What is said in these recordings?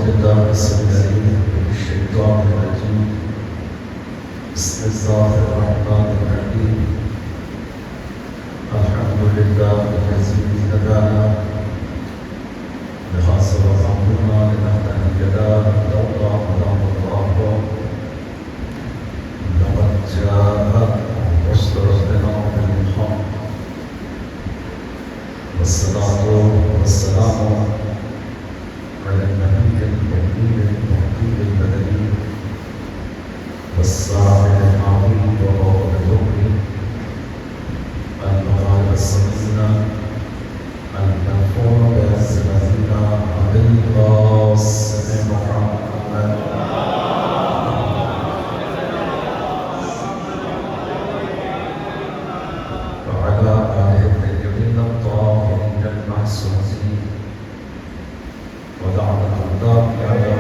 بالله السميع العليم من الشيطان الرجيم. بسم الله الرحمن الرحيم. الحمد لله الذي هدانا لهذا وما كنا لنهتدي لولا أن هدانا الله. لقد جاءت رسل ربنا بالحق والصلاة والسلام على النبي الأمي المهدي المدني والصالح العظيم وقائد الأمي المقال السمينة المنفوع بأزمتنا بالقاسم محمد وعلى آله الطيبين الطاهرين المعصومين ولعنة الله على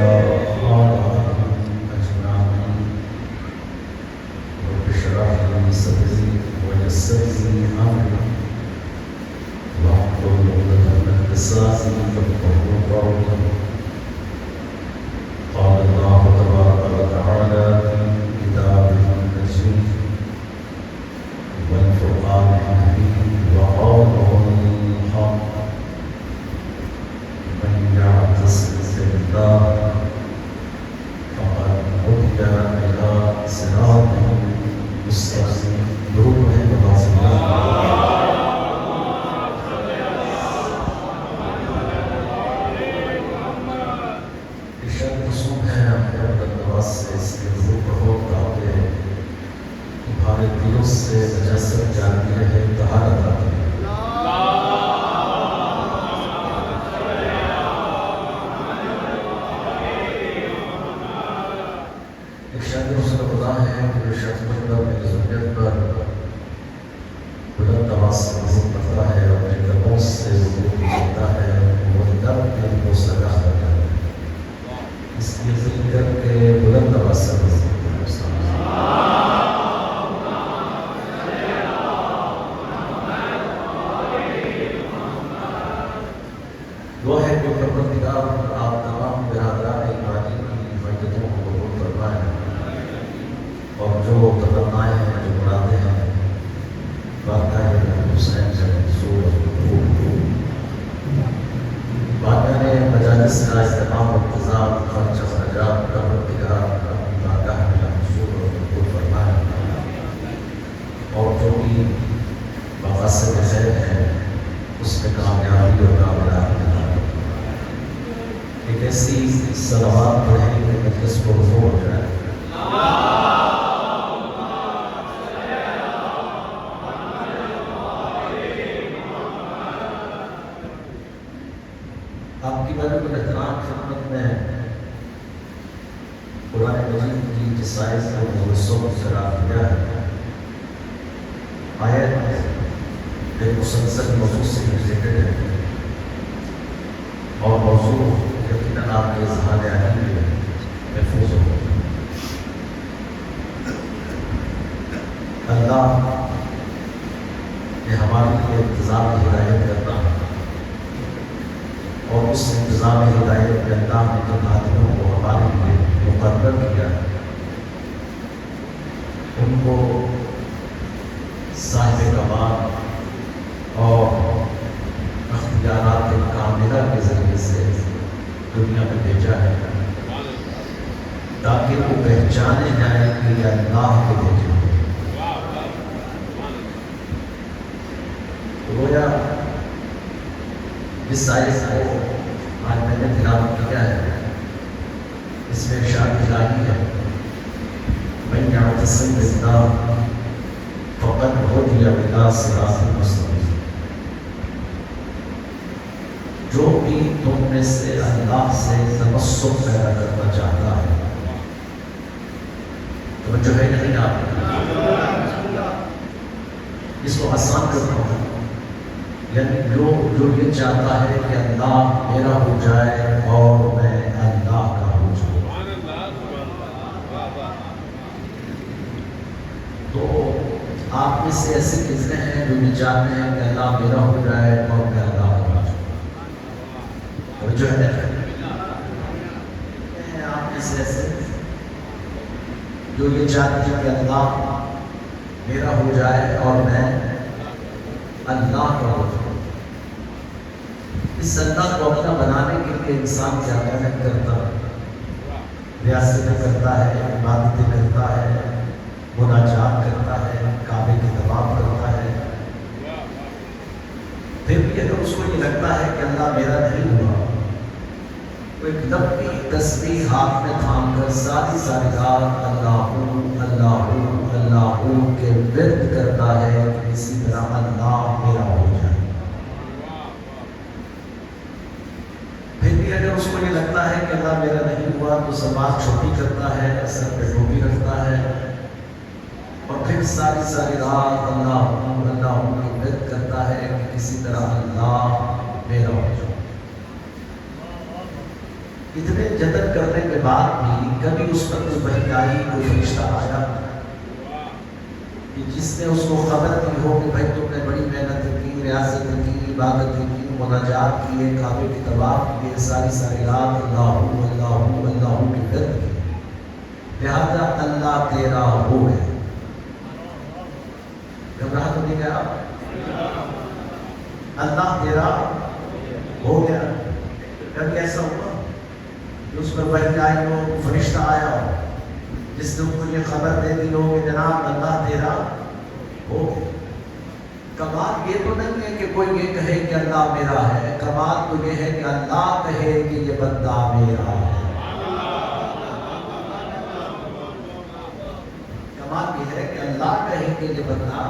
أعدائهم أجمعين. رب اشرح لي صدري ويسر لي أمري واحلل عقدة من لساني يفقهوا قولي. قال الله تبارك وتعالى في كتابه المجيد والقرآن الحكيم وقوله الحق: من يعتصم بالله فقد هدي إلى صراط مستقيم. درود ہے تمہارے دلوں سے نجاست جاتی رہے، طہارت آتی رہے. ایک شاید اس کا خدا ہے کہ جو شخص بندہ میری ضرورت پر بلند آواز سے وضو کرتا ہے اور اپنے لبوں سے وضو کرتا ہے، وہ درد دل کو سگا کرتا ہے. اس لیے ذکر کر کے بلند آواز سے وضو کرتا ہے. دعا ہے کہ پروردگار آپ تمام برادران ایمانی کی مجدوں کو قبول فرمائیں اور جو تمنائیں ہیں، جو مرادیں ہیں، واقعہ حسین سے منظور واقعہ مجالس کا اہتمام و انتظام خرچ و خرجات پروردگار اپنی بارگاہ میں منظور اور قبول فرمائیں اور جو بھی مقاصد خیر ہیں اس میں کامیابی اور کامیابی. ایک ایسی صلوات پڑھیں کہ مجلس کو رفع ہو جائے. آپ کی بارے میں احترام خدمت میں قرآن مجید کی جس آیت کو موضوع قرار دیا ہے، آیت ایک مسلسل موضوع سے ریلیٹڈ ہے اور موضوع یقیناً آپ کے اظہار عقیدے میں محفوظ ہو. اللہ نے ہمارے لیے انتظام ہدایت کرنا اور اس انتظام ہدایت کے اللہ نے جن آدمیوں کو ہمارے لیے مقرر کیا ہے ان کو صاحب کمال اور اختیارات کاملہ کے ذریعے سے دنیا میں بھیجا ہے تاکہ وہ پہچانے جائیں کہ یہ اللہ کے بھیجے ہوئے. گویا اس آیت کو آج میں نے تلاوت کیا ہے، اس میں ارشاد الہی ہے: من یعتصم باللہ فقد ہدی الی صراط مستقیم. جو بھی تم میں سے اللہ سے تمسک پیدا کرنا چاہتا ہے، تو جو ہے نہیں آپ اس کو آسان کرتا ہوں، یعنی جو یہ چاہتا ہے کہ اللہ میرا ہو جائے اور میں اللہ کا ہو جاؤں، تو آپ میں سے ایسے کتنے ہیں جو یہ چاہتے ہیں کہ اللہ میرا ہو جائے اور میں اللہ کا ہو جاؤں. جو ہے جو یہ چاہتی ہے کہ اللہ میرا ہو جائے اور میں اللہ کا ہو جاؤں۔ اس اللہ کو اپنا بنانے کے لیے انسان کیا محنت کرتا ہے، ریاستیں کرتا ہے، عبادتیں کرتا ہے، مناجات کرتا ہے، کعبے کے طواف کرتا ہے، پھر بھی اگر اس کو یہ لگتا ہے کہ اللہ میرا نہیں ہوا، تو ایک لمبی تسبیح ہاتھ میں تھام کر ساری رات اللہ اللہ اللہ کے ورد کرتا ہے کہ اسی طرح اللہ میرا ہو جائے۔ پھر بھی اگر اس کو یہ لگتا ہے کہ اللہ میرا نہیں ہوا تو سماج چھوٹی کرتا ہے، سر پہ ٹوپی رکھتا ہے، اور پھر ساری رات اللہ کے ورد کرتا ہے کہ کسی طرح اللہ میرا ہو جائے۔ اتنے جتن کرنے کے بعد بھی کبھی اس پر کوئی وحی آئی، کوئی فرشتہ آیا کہ جس نے اس کو خبر دی ہو کہ بھائی تم نے بڑی محنت کی، ریاضتیں کی، عبادتیں کی، مناجات کیے، کعبے کے طواف کیے، ساری رات اللہ کے ورد کی، لہذا اللہ تیرا ہو گیا۔ گھبراہ تو نہیں گیا؟ اللہ تیرا ہو گیا۔ کبھی ایسا ہوا اس پر وحی آئی ہو، فرشتہ آیا ہو جس نے ان کو یہ خبر دے دی ہو کہ جناب اللہ تیرا ہو گیا۔ کمال یہ تو نہیں ہے کہ کوئی یہ کہے کہ اللہ میرا ہے، کمال تو یہ ہے کہ اللہ کہے کہ یہ بندہ میرا ہے۔ کمال یہ ہے کہ اللہ کہے کہ یہ بندہ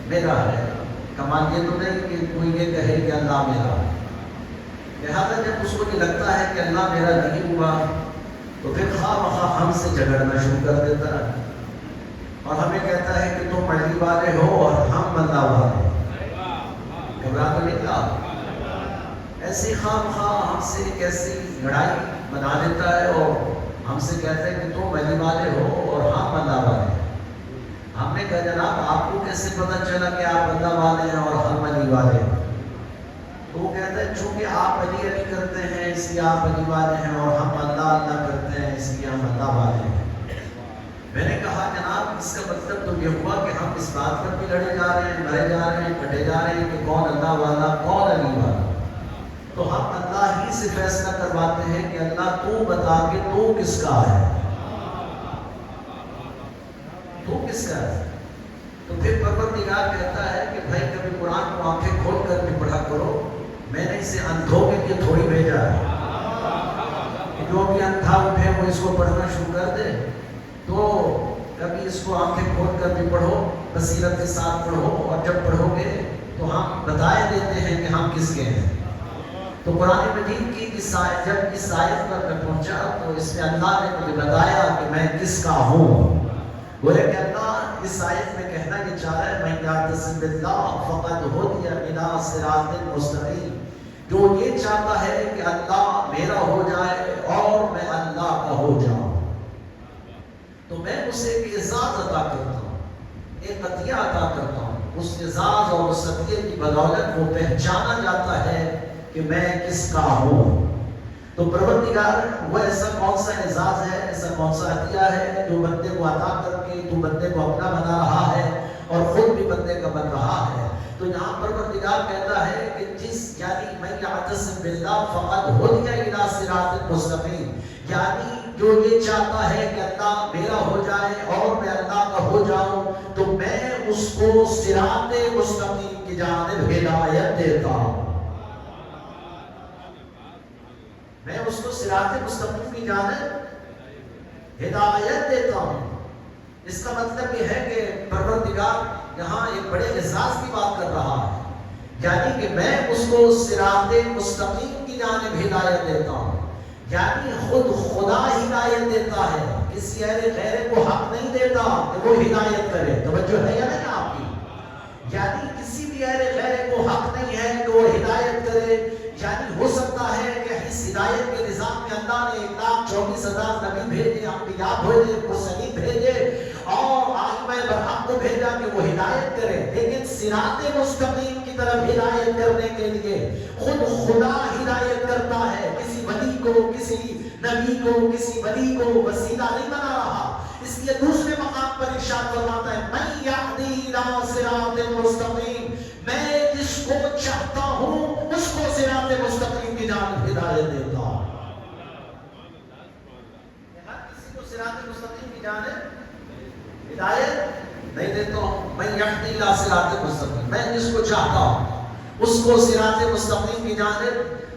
میرا ہے، کمال یہ تو نہیں کہ کوئی یہ کہے کہ اللہ میرا ہے۔ لہٰذا جب اس کو یہ لگتا ہے کہ اللہ میرا نہیں ہوا تو پھر خواہ مخواہ ہم سے جھگڑنا شروع کر دیتا ہے، اور ہمیں کہتا ہے کہ تم مڑی والے ہو اور ہم اللہ والے۔ گھبرا تو نہیں تھا؟ ایسی خواہ مخواہ ہم سے ایک ایسی لڑائی بنا دیتا ہے اور ہم سے کہتا ہے کہ تم مڑی والے ہو اور ہم اللہ والے۔ ہم نے کہا جناب آپ کو کیسے پتہ چلا کہ آپ اللہ والے ہیں اور ہم علی والے ہیں؟ تو وہ کہتا ہے چونکہ آپ علی کرتے ہیں اس لیے آپ علی والے ہیں، اور ہم اللہ کرتے ہیں اس لیے ہم اللہ والے ہیں۔ میں نے کہا جناب اس کا مطلب تو یہ ہوا کہ ہم اس بات پر بھی لڑے جا رہے ہیں، مرے جا رہے ہیں، کٹے جا رہے ہیں کہ کون اللہ والا کون علی والا۔ تو ہم اللہ ہی سے فیصلہ کرواتے ہیں کہ اللہ تو بتا کہ تو کس کا ہے، تو کس کا ہے۔ تو پھر پروردگار کہتا ہے کہ بھائی کبھی قرآن کو آنکھیں کھول کر بھی پڑھا کرو، میں نے اسے اندھوں کے لیے تھوڑی بھیجا ہے کہ جو بھی اندھا اٹھے وہ اس کو پڑھنا شروع کر دے۔ تو کبھی اس کو آنکھیں کھول کر بھی پڑھو، بصیرت کے ساتھ پڑھو، اور جب پڑھو گے تو ہم بتائے دیتے ہیں کہ ہم کس کے ہیں۔ تو قرآن مجید کی جب اس آیت پر میں پہنچا تو اس میں اللہ نے مجھے بتایا کہ میں کس کا ہوں۔ بولے کہ اللہ اس آیت میں کہنا یہ چاہ رہا ہے من یعتصم باللہ فقد ہدی الی صراط مستقیم، جو یہ چاہتا ہے کہ اللہ میرا ہو جائے اور میں اللہ کا ہو جاؤں، تو میں اسے ایک اعزاز عطا کرتا ہوں، ایک عطیہ عطا کرتا ہوں۔ اس اعزاز اور اس عطیے کی بدولت وہ پہچانا جاتا ہے کہ میں کس کا ہوں۔ تو پروردگار وہ ایسا کون سا اعزاز ہے، ایسا کون سا عطیہ ہے جو بندے کو عطا کر کے تو بندے کو اپنا بنا رہا ہے اور خود بھی بندے کا بن رہا ہے۔ تو یہاں پروردگار کہتا ہے کہ یعنی من یعتصم باللہ فقد ہدی الی صراط مستقیم، یعنی جو یہ چاہتا ہے کہ اللہ میرا ہو جائے اور میں اللہ کا ہو جاؤں، تو میں اس کو صراط مستقیم کی جانب ہدایت دیتا ہوں۔ میں اس کو صراط مستقیم کی جانب ہدایت دیتا ہوں۔ اس کا مطلب یہ ہے کہ پروردگار یہاں ایک بڑے احساس کی بات کر رہا ہے، یعنی کہ میں اس کو صراط مستقیم کی جانب ہدایت دیتا ہوں، یعنی خود خدا ہدایت دیتا ہے، کسی غیر کو حق نہیں دیتا کہ وہ ہدایت کرے۔ توجہ ہے یا نہیں آپ کی؟ یعنی کسی بھی غیر کو حق نہیں ہے کہ وہ ہدایت کرے۔ یعنی ہو سکتا ہے کہ اس ہدایت کے نظام میں اللہ نے 1,24,000 نبی بھیجے، انبیاء بھیجے، مرسلین بھیجے اور ائمہ برحق کو بھیجا کہ وہ ہدایت کرے، لیکن صراط مستقیم کی طرف ہدایت کرنے کے لیے خود خدا ہدایت کرتا ہے، کسی ولی کو، کسی نبی کو، کسی ولی کو وسیلہ نہیں بنا رہا۔ اس لیے دوسرے مقام پر ارشاد فرماتا ہے من یہدی الی صراط مستقیم، میں جس کو چاہتا ہوں اس کو صراط مستقیم کی جانب ہدایت دیتا ہوں۔ ہر کسی کو صراط مستقیم کی جانب ہدایت نہیں دیتا ہوں۔ من یہدی الی صراط مستقیم، میں جس کو چاہتا ہوں اس کو صراط مستقیم کی جانب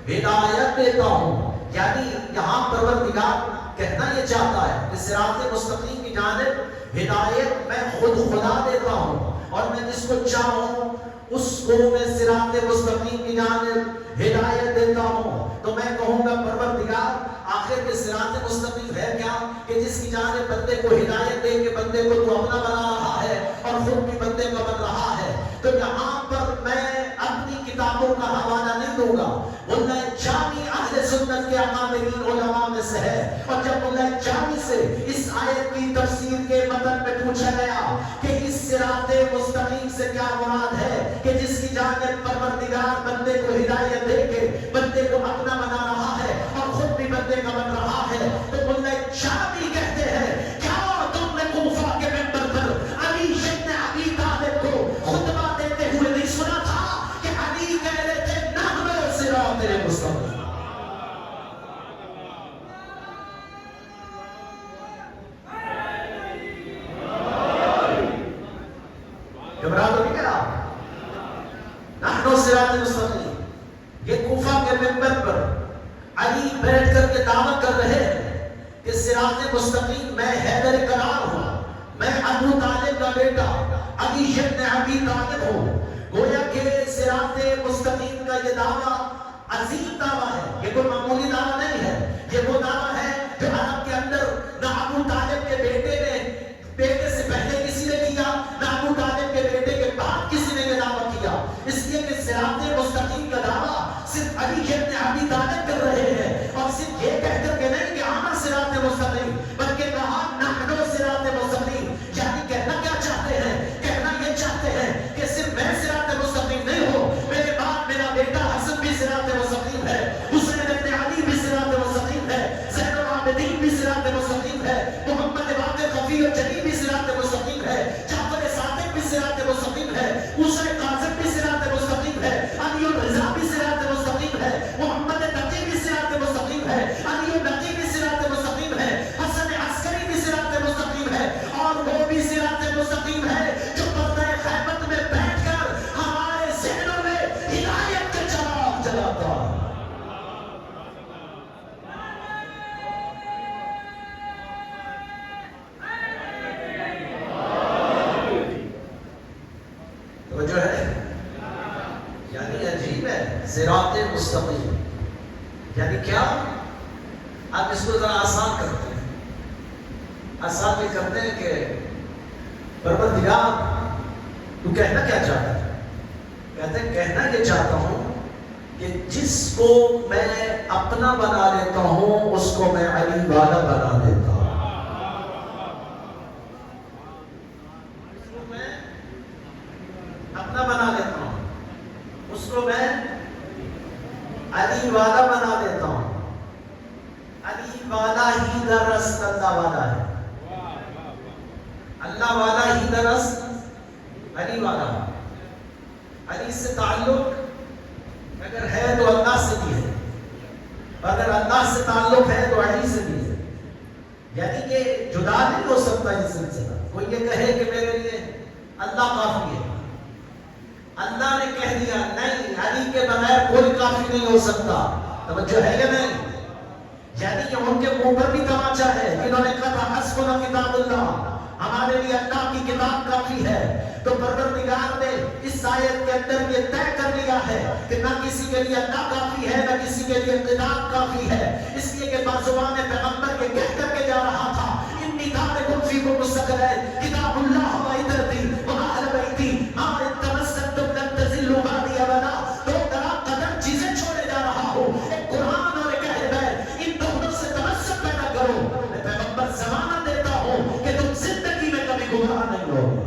ہدایت دیتا ہوں۔ یعنی یہاں پروردگار کہنا یہ چاہتا ہے کہ صراط مستقیم کی جانب ہدایت میں خود خدا دیتا ہوں، اور میں جس کو چاہوں اس کو میں صراط مستقیم کی جانب ہدایت دیتا ہوں۔ تو میں کہوں گا پروردگار آخر کے صراط مستقیم ہے کیا کہ جس کی جانب بندے کو ہدایت دے کے بندے کو تو اپنا بنا رہا ہے اور خود بھی بندے کا بن رہا ہے۔ تو یہاں پر میں اپنی کتابوں کا حوالہ نہیں دوں گا، ملا جامی اہل سنت کے اکابرین علماء میں سے ہے، اور جب ملا جامی سے اس آیت کی تفسیر کے متن میں پوچھا گیا کہ اس صراط مستقیم سے کیا مراد ہے کہ جس کی جانب پروردگار بندے کو ہدایت دے کے بندے کو اپنا بنا رہا ہے اور خود بھی بندے کا بن رہا ہے، تو ملا جامی کہتے ہیں کیا تم نے کوفہ کے منبر پر علی ابن ابی طالب کو خطبہ دیتے ہوئے نہیں سنا تھا کہ علی کہہ رہے تھے نحن صراط مستقیم؟ گھبرا تو نہیں گیا؟ نحن صراط مستقیم، یہ کوفہ کے منبر پر علی بیٹھ کر کے دعوت کر رہے ہیں کہ صراط مستقیم میں حیدر کرار ہوں، میں ابو طالب کا بیٹا علی ابن ابی طالب ہوں۔ گویا کہ صراط مستقیم کا یہ دعویٰ عظیم دعویٰ ہے، یہ کوئی معمولی دعویٰ نہیں ہے، یہ وہ دعویٰ ہے جو عرب کے اندر نہ ابو طالب کے بیٹے سے پہلے کسی نے کیا، نہ ابو طالب کے بیٹے کے بعد کسی نے یہ دعویٰ کیا، اس لیے کہ صراط مستقیم کا دعویٰ صرف علی ابن ابی طالب کر رہے ہیں، اور صرف یہ کہہ کر کے نہیں کہ آنا صراط مستقیم، بلکہ کہا نحن صراط مستقیم، یعنی کہنا کیا چاہتے ہیں؟ کہنا یہ چاہتے ہیں کہ صرف میں صراط مستقیم نہیں ہوں، میرے بعد میرا بیٹا حسن بھی صراط مستقیم ہے، حسین ابن علی بھی صراط مستقیم ہے، زین العابدین بھی صراط مستقیم ہے، محمد باقر خفی الجلی بھی صراط مستقیم ہے، جعفر صادق بھی صراط مستقیم ہے، موسیٰ کاظم بھی صراط مستقیم ہے، علی الرضا بھی صراط مستقیم ہے، محمد تقی بھی صراط مستقیم ہے، علی النقی بھی صراط مستقیم ہے، حسن عسکری بھی صراط مستقیم ہے، اور وہ بھی صراط مستقیم ہے جو پردہ خیبت میں بیٹھ کر ہمارے ذہنوں میں ہدایت کے چراغ جلاتا ہے۔ تو جو ہے یعنی عجیب ہے صراط مستقیم، یعنی کیا؟ آپ اس کو ذرا آسان کرتے ہیں، آسان بھی کرتے ہیں کہ پروردگار تو کہنا کیا چاہتا ہے؟ کہتے ہیں کہنا یہ چاہتا ہوں کہ جس کو میں اپنا بنا لیتا ہوں اس کو میں علی والا بنا دیتا ہوں، اس کو میں اپنا بنا لیتا ہوں، اس کو میں علی والا بنا دیتا ہوں۔ علی والا ہی دراصل اللہ والا ہے، اللہ والا ہی دراصل علی والا۔ علی سے تعلق اگر ہے تو اللہ سے بھی ہے، اگر اللہ سے تعلق ہے تو علی سے بھی ہے، یعنی کہ جدا نہیں ہو سکتا یہ سلسلہ۔ کوئی یہ کہے کہ میرے لیے اللہ کافی ہے، اللہ نے کہہ دیا نہیں، علی کے بغیر کوئی کافی نہیں ہو سکتا۔ توجہ ہے یا نہیں؟ یعنی کہ ان کے منہ پر بھی تماچا ہے، انہوں نے کہا تھا حسبنا کتاب اللہ، ہمارے لیے اللہ کی کتاب کافی ہے۔ تو پروردگار نے اس آیت کے اندر یہ طے کر لیا ہے کہ نہ کسی کے لیے اللہ کافی ہے، نہ کسی کے لیے کتاب کافی ہے، اس لیے کہ بازوان پیغمبر کے کہہ کر کے جا رہا تھا انی تارکم فیکم الثقلین کتاب اللہ و عترتی و اہل بیتی ما ان تمسکتم لن تضلوا بعدی ابدا۔ تو قدم چیزیں چھوڑے جا رہا ہوں، ایک قرآن اور ایک اہل بیت، ان دونوں سے تمسک پیدا کرو۔ میں پیغمبر زمانہ دیتا ہوں کہ تم زندگی میں کبھی گمراہ نہیں ہوگے۔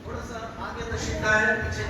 تھوڑا سا آگے تشریف لائیں، پیچھے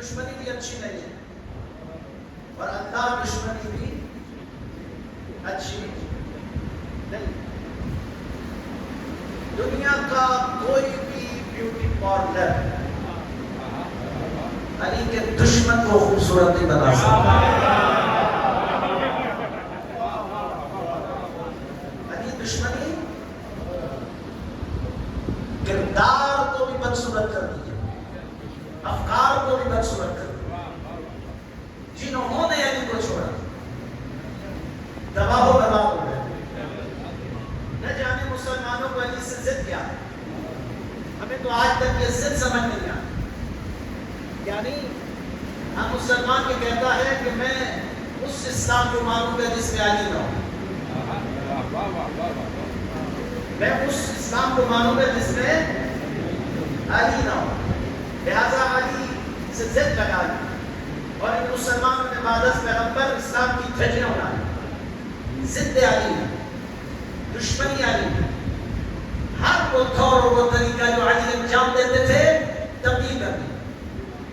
دشمنی بھی اچھی نہیں ہے اور اللہ دشمنی بھی اچھی نہیں. دنیا کا کوئی بھی بیوٹی پارلر علی کے دشمن کو خوبصورت نہیں بنا سکتا. علی دشمنی کردار کو بھی بدصورت کر دی، افکار کو بھی بدصورت کر دی. جنہوں نے علی کو چھوڑا تباہ و برباد ہو گئے. نہ جانے مسلمانوں کو علی سے ضد کیا ہے. ہمیں تو آج تک یہ ضد سمجھ نہیں آتی. یعنی ہم مسلمان یہ کہتا ہے کہ میں اس اسلام کو مانوں گا جس میں علی نہ ہو. میں اس اسلام کو مانوں گا جس میں علی نہ ہو. لہذا علی سے ضد لگا لی اور ان مسلمانوں نے بعد از پیغمبر اسلام کی دھجیاں اڑائی. ضد علی، دشمنی علی، ہر وہ طور اور وہ طریقہ جو علی انجام دیتے تھے تبدیل کر دی،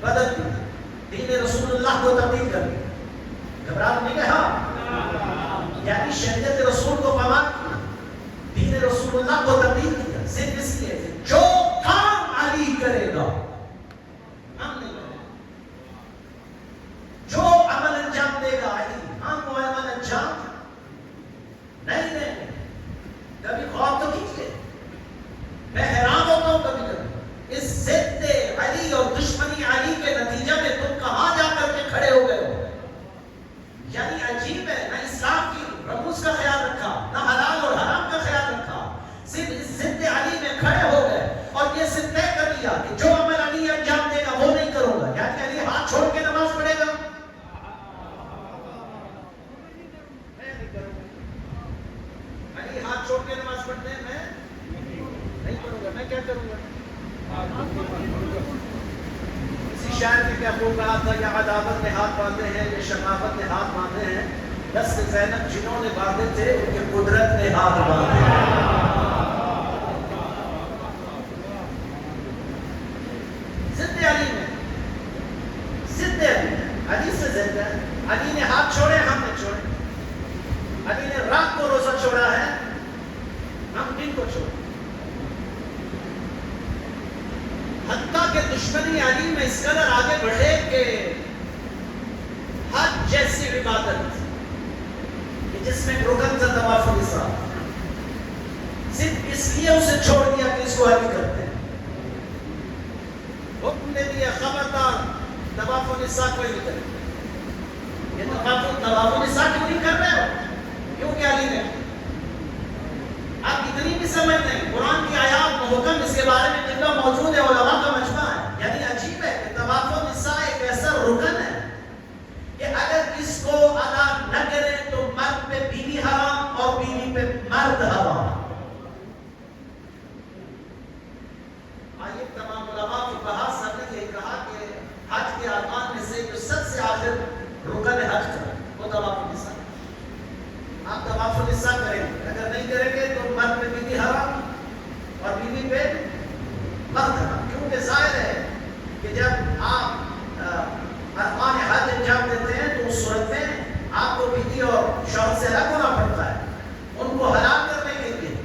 بدل دی. دین رسول اللہ کو تبدیل کر دی. گھبراہٹ نہیں کہا، یعنی شریعت رسول کو پامال کیا، دین رسول اللہ کو تبدیل کیا. صرف اس لیے جو کام علی کرے گا ہم نہیں کریں گے. جو عمل انجام دے گا علی، ہم وہ عمل انجام نہیں دیں گے. کبھی خواب تو کیجیے. میں حیران ہوتا ہوں کبھی کبھی اس ضد علی اور دشمنی علی کے نتیجے میں تم کہاں جا کر کے کھڑے ہو گئے ہو. یعنی عجیب ہے، نہ اسلام کی رموز کا خیال رکھا، نہ حلال اور حرام کا خیال رکھا. صرف اس ضد علی میں کھڑے ہو گئے اور یہ صرف طے کر لیا کہ جو عمل علی انجام دے گا وہ نہیں کروں گا. یعنی علی ہاتھ چھوڑ کے نماز پڑھے گا، میں نہیں کروں گا. علی ہاتھ چھوڑ کے نماز پڑھتے ہیں، میں نہیں پڑھوں گا. میں کیا کروں گا؟ کسی شاعر نے کیا خوب کہا تھا، یا عداوت نے ہاتھ باندھے ہیں یا شقاوت نے ہاتھ باندھے ہیں، دست زینب جنہوں نے باندھے تھے ان کے قدرت نے ہاتھ باندھے ہیں. ضد علی میں، ضد علی سے ضد ہے. علی نے ہاتھ چھوڑے، ہم نے چھوڑے. علی نے رات کو روزہ چھوڑا ہے، ہم دن کو چھوڑے. حتیٰ کہ دشمنی علی میں اس قدر آگے بڑھے کہ حج جیسی عبادت کہ جس میں رکن تھا طواف النساء، صرف اس لیے اسے چھوڑ دیا کہ اس کو علی کرتے ہیں. حکم نے دیا خبردار طواف النساء کوئی نہیں کرے. یہ طواف النساء کیوں نہیں کر رہے ہو؟ کیونکہ علی نے. آپ اتنی بھی سمجھ نہیں، قرآن کی آیات محکم اس کے بارے میں جتنا موجود ہے علماء کا مجمع ہے. یعنی عجیب ہے کہ طواف النساء ایک ایسا رکن ہے کہ اگر اس کو ادا نہ کرے تو مرد پہ بیوی حرام اور بیوی پہ مرد حرام. آئیے تمام علماء کی بحث سب نے یہ کہا کہ حج کے ارکان میں سے جو سب سے آخر رکن حج کا وہ طواف النساء. آپ طواف النساء کریں گے، اگر نہیں کریں گے تو مرد پہ بیوی حرام اور بیوی پہ مرد حرام. کیونکہ ظاہر ہے کہ جب آپ ارکان حج انجام دیتے ہیں تو اس صورت میں آپ کو بیوی اور شوہر سے الگ ہونا پڑتا ہے. ان کو حلال کرنے کے لیے،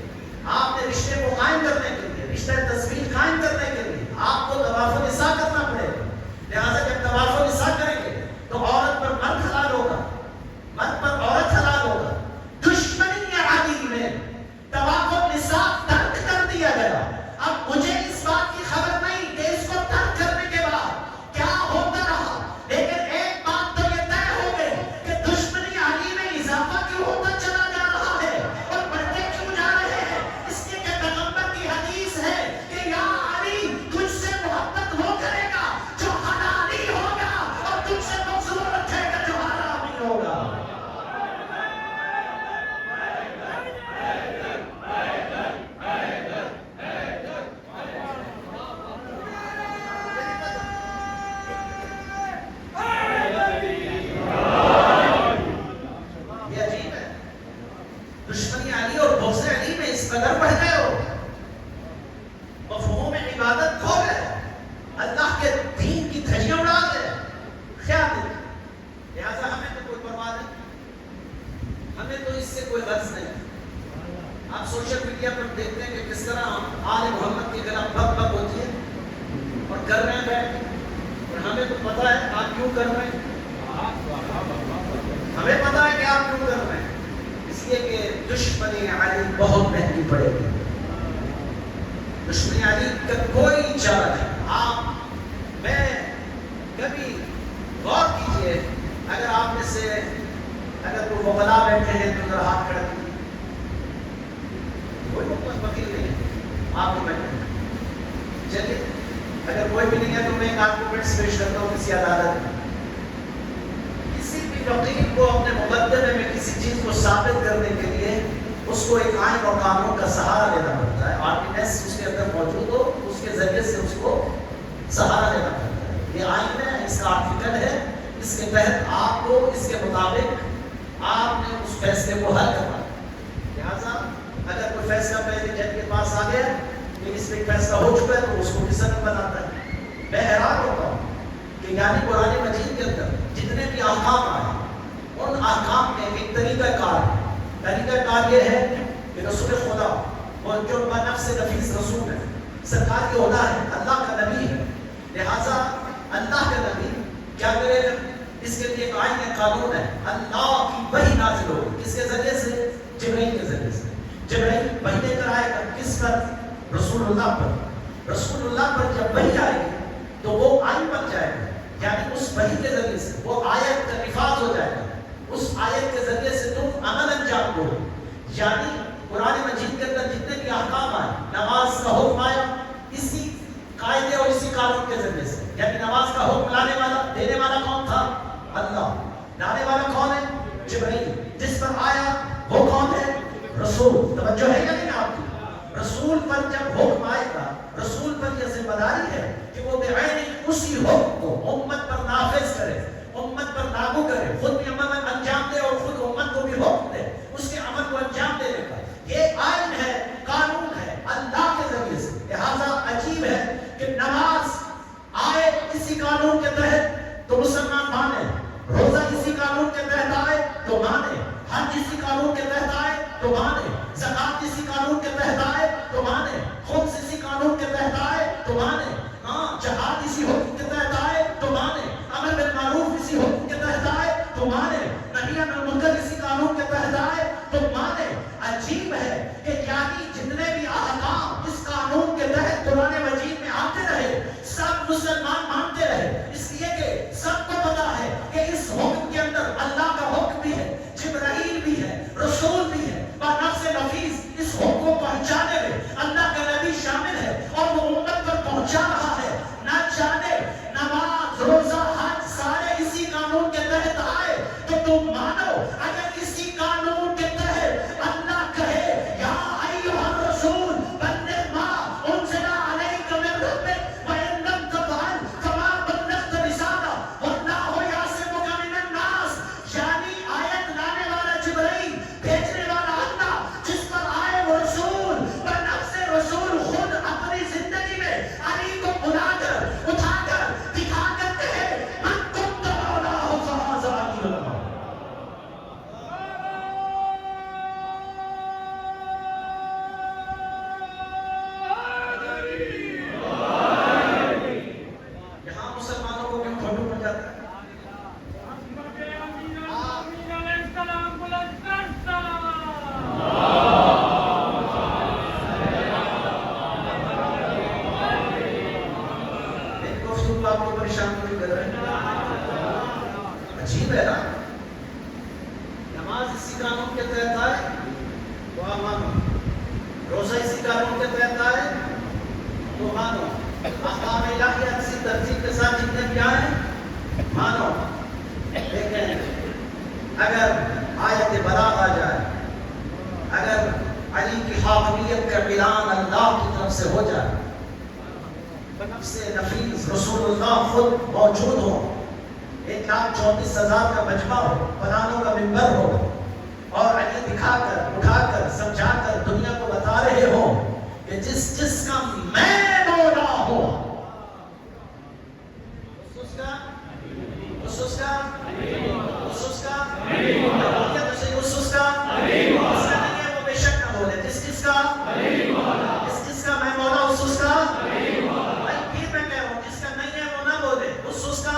آپ نے رشتے کو قائم کرنے کے لیے، رشتہ تصویر قائم کرنے کے لیے آپ کو طواف النساء کرنا پڑے گا. لہٰذا جب طواف النساء کریں گے تو عورت پر مرد حلال ہوگا، مرد پر عورت حلال ہوگا. دشمنی علی میں طواف النساء ترک کر دیا گیا. اب مجھے اس بات کی خبر نہیں کہ اس کو ترک کرنے کے بعد کیا کیوں کر رہے ہیں؟ ہمیں پتا ہے کہ آپ کیوں کر رہے ہیں، اس لیے کہ دشمنی علی بہت مہنگی پڑے گی. دشمنی علی کا کوئی چارہ نہیں. آپ میں کبھی غور کیجئے، اگر آپ میں سے اگر کوئی وکلا بیٹھے ہیں تو ذرا ہاتھ کھڑا کیجیے. کوئی وکیل نہیں ہے، آپ کو بیٹھے ہیں. چلیے اگر کوئی بھی نہیں ہے تو میں ایک آرگومنٹس پیش کرتا ہوں کسی عدالت میں. کسی بھی وکیل کو اپنے مقدمے میں کسی چیز کو ثابت کرنے کے لیے اس کو ایک آئین اور قانون کا سہارا لینا پڑتا ہے. آرڈیننس اس کے اندر موجود ہو، اس کے ذریعے سے اس کو سہارا لینا پڑتا ہے. یہ آئین ہے، اس کا آرٹیکل ہے، اس کے تحت آپ کو اس کے مطابق آپ نے اس فیصلے کو حل کرنا ہے. لہٰذا اگر کوئی فیصلہ پہلے جج کے پاس آ گیا کہ اس پہ فیصلہ ہو چکا ہے تو اس کو کسن بناتا ہے. میں حیران ہوتا ہوں کہ یعنی قرآن مجید کے اندر جتنے بھی احکام آئے ان احکام میں ایک طریقہ کار ہے. طریقہ کار یہ ہے کہ رسول خدا وہ جو نفس نفیس رسول ہے، سرکار کی خدا ہے، اللہ کا نبی ہے. لہٰذا اللہ کا نبی کیا کرے گا؟ اس کے لیے ایک آئین قانون ہے. اللہ کی وحی نازل ہوگی. کس کے ذریعے سے؟ جبرائیل کے ذریعے سے. جبرائیل وحی لے کر آئے گا. کس پر؟ رسول اللہ پر. رسول اللہ پر جب وحی آئے گی تو وہ آئین بن جائے گا. یعنی اس وحی کے ذریعے سے وہ آیت کا نفاذ ہو جائے گا. اس آیت کے ذریعے سے تم عمل انجام دو. یعنی قرآن مجید کے اندر جتنے بھی احکام آئے، نماز کا حکم آیا اسی قاعدے اور اسی قانون کے ذریعے سے. یعنی نماز کا حکم لانے والا دینے والا کون تھا؟ اللہ. لانے والا کون ہے؟ جبرائیل. جس پر آیا وہ کون ہے؟ رسول. توجہ ہے یا نہیں آپ کی؟ رسول پر جب حکم آئے گا، رسول پر یہ ذمہ داری ہے کہ وہ بعین اسی حکم کو امت پر نافذ کرے، امت پر لاگو کرے، خود بھی عمل انجام دے اور خود امت کو بھی حکم دے اس کے عمل کو انجام دینے کا. یہ آئین ہے، قانون ہے اللہ کے ذریعے سے. لہذا عجیب ہے کہ نماز آئے اسی قانون کے تحت تو مسلمان مانے، روزہ اسی قانون کے تحت آئے تو مانے، حج اسی قانون کے تحت آئے تو مانے، زکات اسی قانون کے تحت آئے تو مانے، خمس اسی قانون کے تحت آئے تو مانے، جہاد اسی حکم کے تحت آئے تو مانے، امر بالمعروف اسی حکم کے تحت آئے تو مانے، نہی عن المنکر اسی قانون کے تحت آئے تو مانے. عجیب ہے کہ یعنی جتنے بھی احکام اس قانون کے تحت قرآن مجید میں آتے رہے سب مسلمان مانتے رہے. اس لیے کہ سب کو پتا ہے کہ اس حکم کے اندر اللہ کا حکم بھی ہے، جبرائیل بھی ہے، رسول بھی ہے، اور نفس نفیس اس حکم کو پہنچانے میں اللہ کا نبی شامل ہے اور وہ امت پر پہنچا رہا ہے. نہ جانے نماز روزہ حج سارے اسی قانون کے تحت آئے تو تم مانو. اگر اسی قانون کے تحت اللہ کہے یا ایھا الرسول بلغ ما انزل علیک من ربک وان لم تفعل فما بلغت رسالہ واللہ یعصمک من الناس. یعنی آیت لانے والا جبرائیل، بھیجنے والا اللہ، جس پر آئے وہ رسول، بنفس رسول خود اپنی زندگی میں علی کو بلا کر اٹھا کر دکھا کر کہے من کنت مولاہ فہذا علی اللہ. یہاں مسلمانوں کو کیوں کھوٹو پڑ جاتا ہے؟ آپ کو پریشان نہیں کر رہے ہیں؟ عجیب ہے نا. نماز اسی قانون کے تحت آئے تو آپ مانو، روزہ اسی قانون کے تحت آئے تو مانو، احکام الہیہ اسی ترتیب کے ساتھ جتنے بھی آئے مانو. لیکن اگر آیت بلاغ آ جائے، اگر علی کی حاکمیت کا اعلان اللہ کی طرف سے ہو جائے، نفس نفیس رسول اللہ خود موجود ہو، 1,34,000 کا مجمع ہو، فلانوں کا منبر ہو، اور علی دکھا کر اٹھا کر سمجھا کر دنیا کو بتا رہے ہو کہ جس کا میں مولا ہوں، اس کا نہیں ہے وہ بے شک نہ بولے. جس کا میں مولا اس کا. پھر میں کہہ رہا ہوں جس کا نہیں ہے وہ نہ بولے. اس کا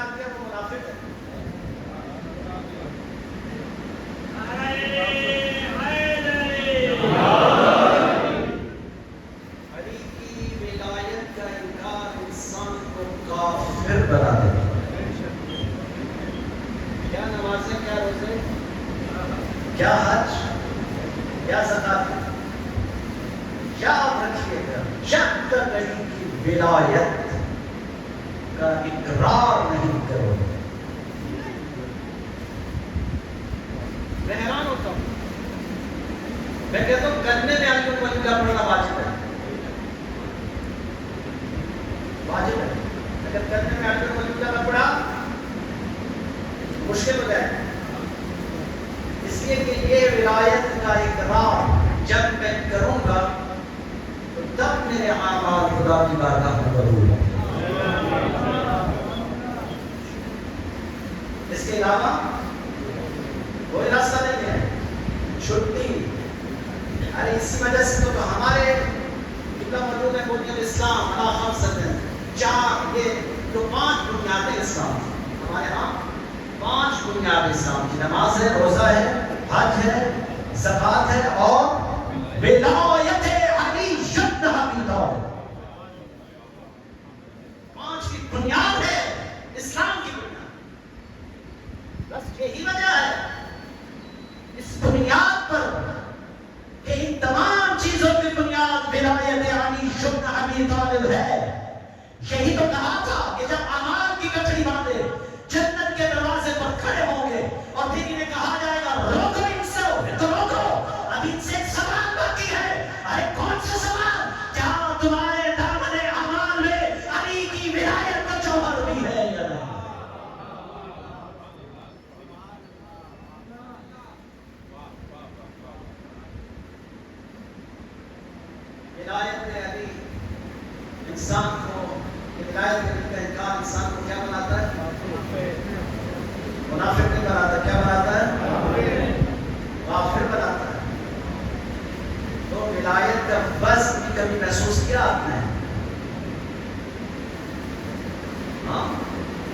انکار کیا وہ منافق ہے. علی کی ولایت کا انکار انسان کو کافر بنا دیتا ہے. کیا نمازیں، کیا روزے، کیا حج، کیا زکات، یاد رکھیے گا جب تک علی کی ولایت کا اقرار نہیں کرو. میں حیران ہوتا ہوں، میں کہتا ہوں کرنے میں علی کو ولی کا پڑھنا واجب ہے. واجب ہے. اگر کرنے میں علی کو ولی کا پڑھا مشکل ہو جائے. اس لیے کہ یہ ولایت کا اقرار جب میں کروں گا تو تب میرے اعمال خدا کی بارگاہ میں قبول ہوں. اس کے علاوہ کوئی راستہ نہیں ہے. چھٹی ارے اسی وجہ سے تو ہمارے کتنا موجود ہے بنیاد اسلام اللہ خمسۃ، چار یہ جو 5 بنیاد اسلام ہمارے ہاں 5 بنیاد اسلام کی نماز ہے، روزہ ہے، حج ہے، زکات ہے اور ولایت علی ابن ابی طالب. 5 کی بنیاد ہے اسلام کی بنیاد. بس یہی وجہ ہے اس بنیاد پر کہ ان تمام چیزوں کی بنیاد ولایت علی ابن ابی طالب ہے. یہی تو کہا تھا کہ جب اعمال کی گٹھڑی باندھے جنت کے دروازے پر کھڑے ہوں گے اور پھر انہیں کہا جائے گا روکو ان سے، تو روکو اب ان سے ایک سوال باقی ہے. ارے کون سا سوال؟ کیا تمہارے دامن اعمال میں علی کی ولایت کا جوہر بھی ہے یا نہیں؟ ولایت علی انسان کو، ولایت علی کا انکار انسان کو کیا بناتا ہے؟ منافق نہیں بناتا. کیا بناتا ہے؟ کافر بناتا ہے. تو ولایت کا بس بھی کبھی محسوس کیا آپ نے؟ ہاں،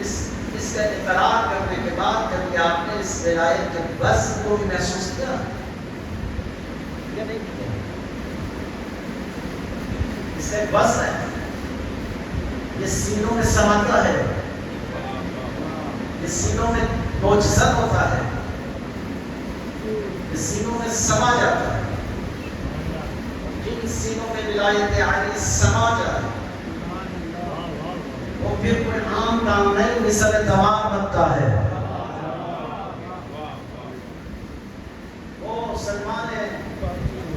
اس کا اقرار کرنے کے بعد کبھی آپ نے اس ولایت کے بس کو بھی محسوس کیا یا نہیں کیا؟ اس سے بس ہے، یہ سینوں میں سماتا ہے، یہ سینوں میں معجزہ ہوتا ہے، یہ سینوں میں سما جاتا ہے. جن سینوں میں ولایت علی سما جائے وہ پھر کوئی عام کام نہیں، مثل دوام بنتا ہے. وہ سلمان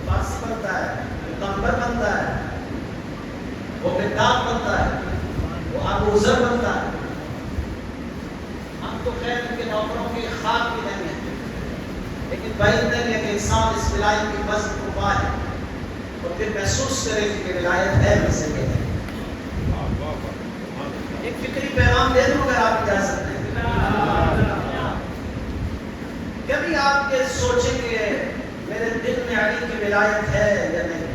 فارسی بنتا ہے، وہ کمبر بنتا ہے، وہ مقداد بنتا ہے، وہ ابو ذر بنتا ہے. ہم تو خیر ان کے نوکروں کی خاک بھی نہیں ہے، لیکن بعید نہیں ہے کہ انسان اس ولایت کی بس کو پائے اور پھر محسوس کرے کہ ولایت ہے ویسے کہ نہیں. ایک فکری پیغام دے دوں اگر آپ اجازت دیں. کبھی آپ یہ سوچیں کہ میرے دل میں علی کی ولایت ہے یا نہیں،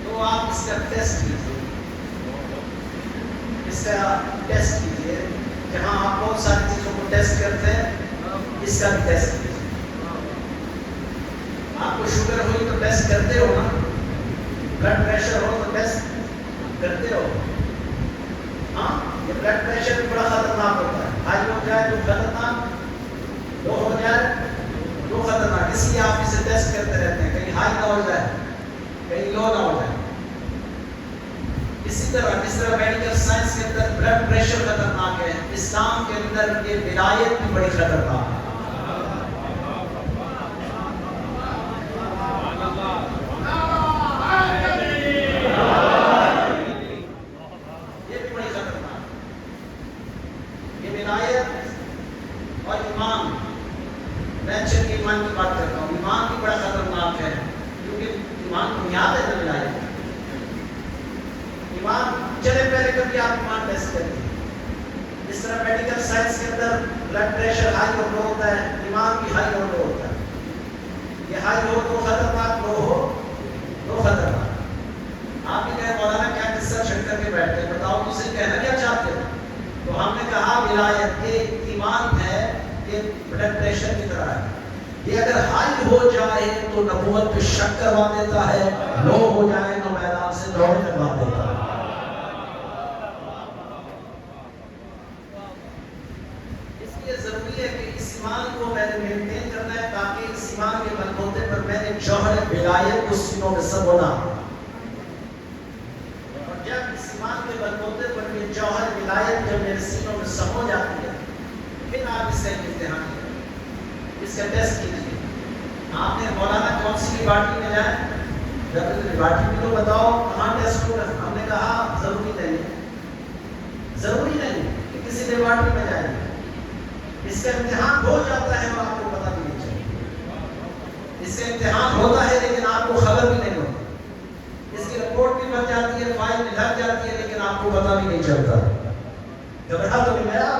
تو آپ اس کا ٹیسٹ کیجیے. اس کا ٹیسٹ کیجیے. جہاں آپ بہت ساری چیزوں کو ٹیسٹ کرتے ہیں اس کا بھی ٹیسٹ کیجیے. آپ کو شوگر ہوئی تو ٹیسٹ کرتے ہو نا، بلڈ پریشر ہو تو ٹیسٹ کرتے ہو. ہاں، یہ بلڈ پریشر بھی بڑا خطرناک ہوتا ہے. ہائی ہو جائے تو خطرناک، لو ہو جائے تو خطرناک. اس لیے آپ اسے ٹیسٹ کرتے رہتے ہیں، کہیں ہائی نہ ہو جائے کہیں لو نہ ہو جائے. اسی طرح جس طرح میڈیکل سائنس کے اندر بلڈ پریشر خطرناک ہے، اسلام کے اندر یہ ولایت بھی بڑی خطرناک ہے. یہ بھی بڑی خطرناک ہے. یہ ولایت اور ایمان، میں چند ایمان کی بات کرتا ہوں. ایمان بھی بڑا خطرناک ہے کیونکہ ایمان بنیاد ہے ولایت. ایمان چلے پہلے کبھی آپ ایمان ٹیسٹ کریں. اس طرح میڈیکل سائنس کے اندر بلڈ پریشر ہائی اور لو ہوتا ہے، ایمان بھی ہائی اور لو ہوتا ہے. یہ ہائی ہو تو خطرناک، لو ہو تو خطرناک. آپ بھی کہیں مولانا کیا قصہ چھڑ کر کے بیٹھتے ہیں؟ یہ اگر ہائی ہو جائے تو نبوت پہ شک کروا دیتا ہے، لو ہو جائے تو میدان سے دوڑ کروا دیتا ہے۔ اس لیے ضروری ہے کہ اس ایمان کو میں نے مینٹین کرنا ہے تاکہ اس ایمان کے بلبوتے پر میں نے جوہر ولایت کو سینوں میں سمونا، اور جب اس ایمان کے بلبوتے پر یہ جوہر ولایت جب میرے سینوں میں سمو جاتی ہے، پھر آپ اس کا امتحان کریں، اس کا ٹیسٹ کیجیے۔ آپ نے مولانا کون سی لیبارٹری میں جائیں؟ جب لیبارٹری میں تو بتاؤ کہاں ٹیسٹ ہوگا؟ ہم نے کہا ضروری نہیں کہ کسی لیبارٹری میں جائیں، اس کا امتحان ہو جاتا ہے اور آپ کو پتہ بھی نہیں چلتا۔ اس کا امتحان ہوتا ہے لیکن آپ کو خبر بھی نہیں ہوتی، اس کی رپورٹ بھی بن جاتی ہے، فائل میں لگ جاتی ہے، لیکن آپ کو پتہ بھی نہیں چلتا۔ گھبرا تو نہیں گیا؟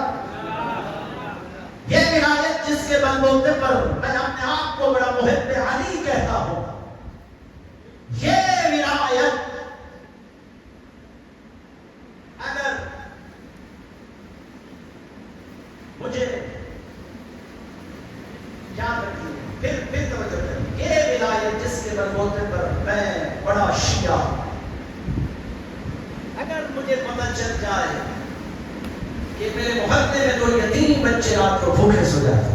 یہ ولایت جس کے بلبوتے پر میں اپنے آپ کو بڑا محب علی کہتا ہوں، یہ ولایت اگر مجھے یاد رکھیے، پھر توجہ کریں، یہ ولایت جس کے بلبوتے پر میں بڑا شیعہ، اگر مجھے پتہ چل جائے کہ میرے محلے میں تو یتیم بچے رات کو بھوکے سو جاتے ہیں،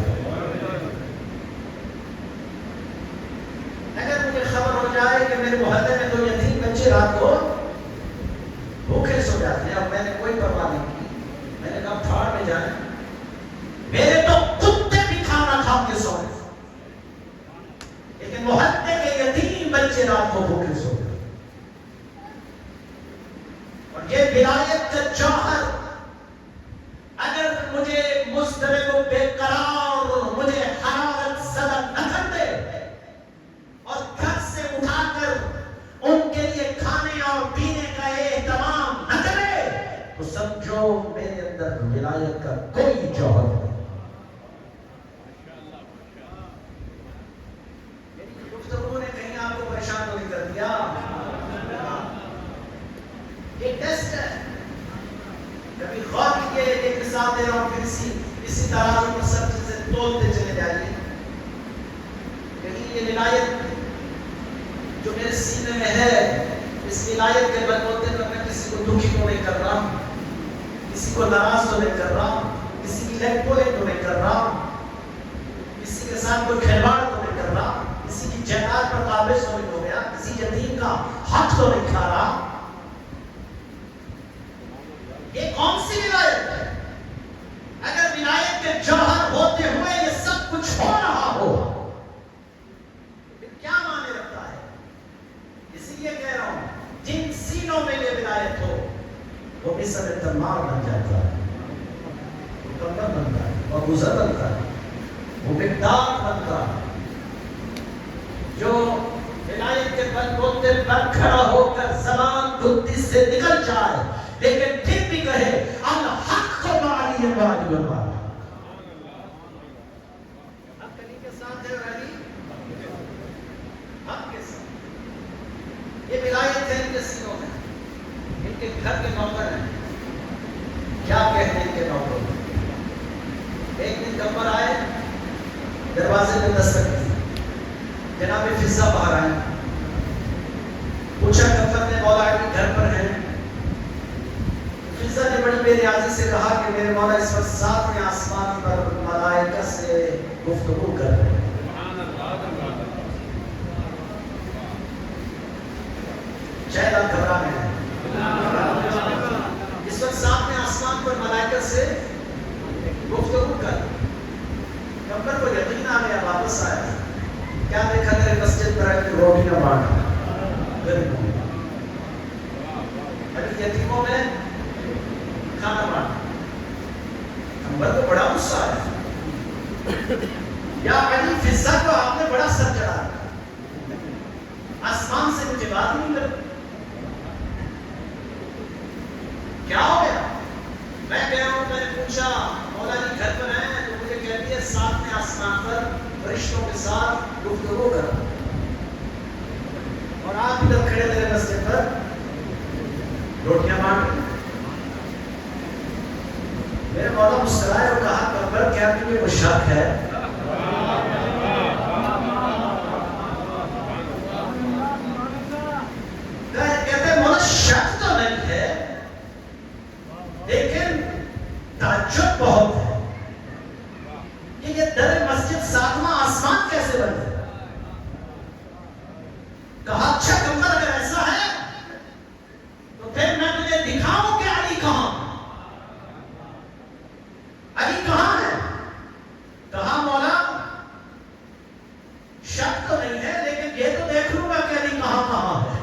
اگر مجھے خبر ہو جائے کہ میرے محلے میں تو یتیم بچے رات کو بھوکے سو جاتے ہیں، اب میں نے کوئی پرواہ نہیں کی، میں نے کہا پھاڑ میں جائیں، میرے تو کتے بھی کھانا کھا کے سوئے، لیکن محلے کے یتیم بچے رات کو بھوکے سو گئے۔ اور یہ ولایت کا جوہر اگر مجھے مضطرب و بے قرار، مجھے حرارت زدہ نہ کر دے اور گھر سے اٹھا کر ان کے لیے کھانے اور پینے کا اہتمام نہ کرے، تو سمجھو میرے اندر ولایت کا کوئی جوہر نہیں۔ میری گفتگو نے کہیں آپ کو پریشان تو نہیں کر دیا؟ یہ ٹیسٹ ہے، کبھی غور کیے، ایک مثال دے رہا ہوں، پھر اسی ترازو پر سب چیزیں تولتے چلے جائیے۔ کہیں یہ ولایت جو میرے سینے میں ہے، اس ولایت کے بلبوتے پر میں کسی کو دکھی تو نہیں کر رہا، کسی کو ناراض تو نہیں کر رہا، کسی کی لیگ پولنگ تو نہیں کر رہا، کسی کے ساتھ کوئی کھلواڑ تو نہیں کر رہا، کسی کی جائیداد پر قابض تو نہیں ہو گیا، کسی یتیم کا حق تو نہیں کھا رہا۔ یہ کون سی ولایت ہے؟ اگر ولایت کے جوہر ہوتے ہوئے یہ سب کچھ ہو رہا ہو، پھر کیا معنی رکھتا ہے؟ اسی لیے کہہ رہا ہوں، جن سینوں میں یہ ولایت ہو وہ بھی سب تمام بن جاتا ہے، وہ کمبر بنتا ہے، وہ گزر بنتا ہے، وہ مقدار بنتا ہے، جو ولایت کے بلبوتے پر کھڑا ہو کر زبان گدی سے نکل جائے لیکن پھر بھی کہے الحق معلی معلی معلی، حق علی کے ساتھ ہے، اور علی حق کے ساتھ۔ یہ ولایت ہے ان کے سینوں میں، ان کے گھر کے نوکر ہیں، کیا کہنے ان کے نوکر۔ ایک دن کمبر آئے، دروازے میں دستک دی، جناب فضا باہر آئے، پوچھا کمبر نے مولا علی گھر پر ہیں؟ فضا نے بڑی بے نیازی سے کہا کہ میرے مولا اس وقت ساتویں آسمان پر ملائکہ سے گفتگو کر رہے ہیں۔ شاید آپ گھبرا گئے ہیں، اس وقت ساتویں آسمان پر ملائکہ سے گفتگو کر، کمبر کو یقین آ گیا، واپس آیا، کیا دیکھا؟ میرے مسجد پر ہے کہ روٹیاں بانٹ غریبوں میں، یتیموں میں کھانا بانٹ۔ کمبر کو بڑا غصہ آیا، یا علی فضا کو آپ نے بڑا سر چڑھا، آسمان سے مجھے بات نہیں کرتی، کیا ہو گیا؟ میں کہہ رہا ہوں، میں نے پوچھا مولا جی گھر پر ہیں، تو مجھے کہتی ہے ساتویں آسمان پر فرشتوں کے ساتھ گفتگو کرا، اور آپ ادھر کھڑے میرے مسجد پر روٹیاں بانٹ۔ میرے مولا مسکرائے اور کہا کمبر کیا تمہیں وہ شک ہے شک تو نہیں ہے، لیکن یہ تو دیکھ لوں گا کہ علی کہاں کہاں ہے۔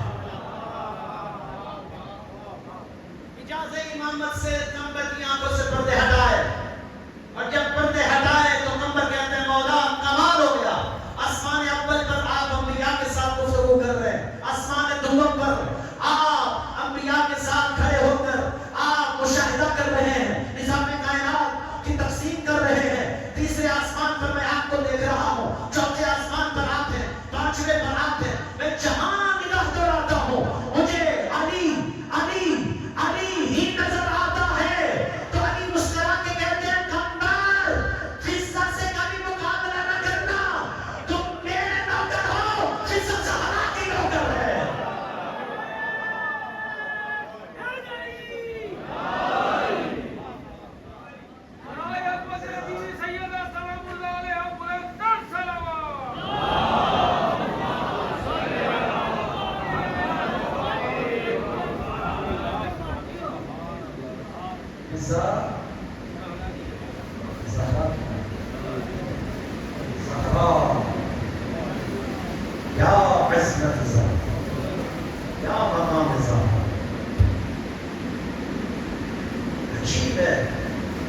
اجازت امامت سے نمبر کی آنکھوں سے پردے ہٹائے، اور جب پردے ہٹائے تو نمبر کہتے ہیں مولا کمال ہو گیا، آسمان اول پر آپ انبیاء کے ساتھ گفتگو کر رہے ہیں، آسمان دوم پر آپ انبیاء کے ساتھ کھڑے ہو کر آپ مشاہدہ کر رہے ہیں، نظام کائنات کی تقسیم کر رہے ہیں، تیسرے آسمان پر میں آپ کو دیکھ رہا ہوں، چوتھے آسمان پر آپ ہیں، پانچویں پر آپ ہیں، میں جہاں نگاہ دوڑاتا ہوں مجھے علی علی علی ہی نظر آتا ہے، تو علی مسکرا کے کہتے ہیں کمبر فضا سے کبھی مقابلہ نہ کرنا، تم میرے نوکر ہو، فضا زہرا کی نوکر ہے۔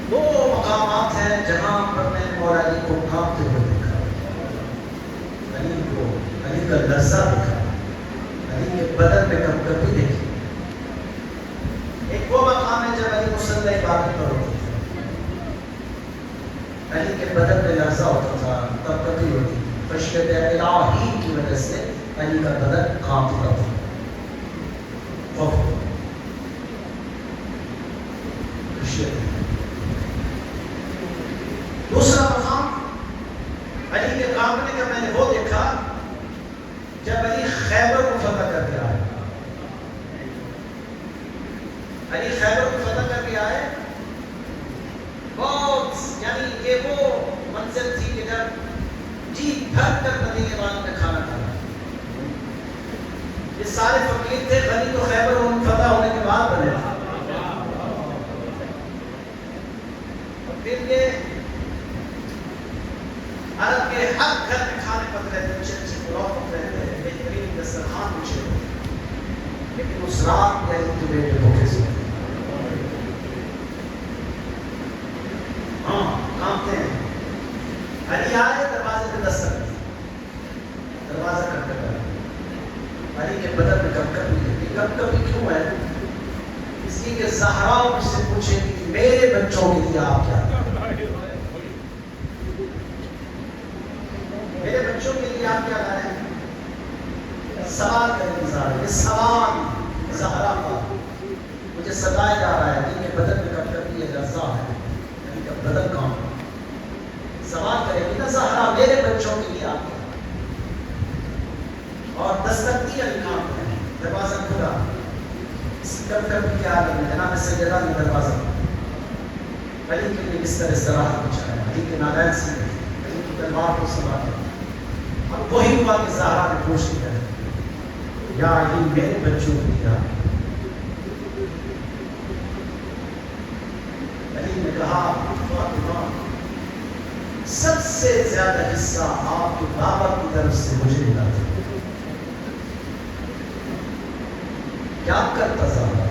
دو مقامات ہیں جہاں پر میں مولا علی کو کانپتے ہوئے دیکھا، علی کا لرزہ دیکھا، علی کے بدن میں کپکپی دیکھی۔ ایک وہ مقام ہے جب علی مصلی عبادت پر ہوتے تھے، علی کے بدن میں لرزہ ہوتا تھا، کپکپی ہوتی تھی، خشیت الہی کی وجہ سے علی کا بدن کانپتا تھا۔ دوسرا مقام علی کے کانپنے کا میں نے وہ دیکھا جب علی خیبر کو فتح کر کے آئے، علی خیبر کو فتح کر کے آئے، بہت یعنی یہ وہ منزل تھی کہ جب جی بھر کر مدینے والوں نے کھانا کھایا، یہ سارے فقیر تھے، غنی تو خیبر ان فتح ہونے کے بعد بنے تھے، پھر یہ عرب کے ہر گھر میں کھانے پک رہے تھے، اچھے اچھے پلاؤ پک رہے تھے، بہترین دسترخوان بچھے ہوئے تھے، لیکن اس رات میں علی کے بیٹے بھوکے سوتے تھے۔ ہاں کانپتے ہیں، علی آئے دروازے پہ دستک دی، دروازہ کھٹکھٹایا، علی کے بدن میں کپکپی ہے۔ یہ کپکپی کیوں ہے؟ اس لیے کہ زہرا مجھ سے پوچھے کہ میرے بچوں کے لیے آپ کیا کریں، میرے بچوں کے لیے آپ کیا کریں؟ سوال کا انتظار ہے، یہ سوال زہرا کا مجھے ستایا جا رہا ہے، ان کے بدن میں کپکپی ہے، لرزہ ہے، ان کا بدن کام سوال کرے گی نا زہرا میرے بچوں کے لیے آپ کیا، اور دستک دی علی کام ہے، دروازہ کھلا، اس کپکپی کے آگے میں جناب سیدہ نے دروازہ علی کے لیے بستر استراحت بچھایا، علی کے نالین سے علی کی تلوار کو سنبھالا، اب وہی ہوا کہ زہرا نے پوچھ لیا یا علی میرے بچوں کو دیا، علی نے کہا فاطمہ سب سے زیادہ حصہ آپ کے بابا کی طرف سے مجھے ملا تھا، کیا کرتا زہرا؟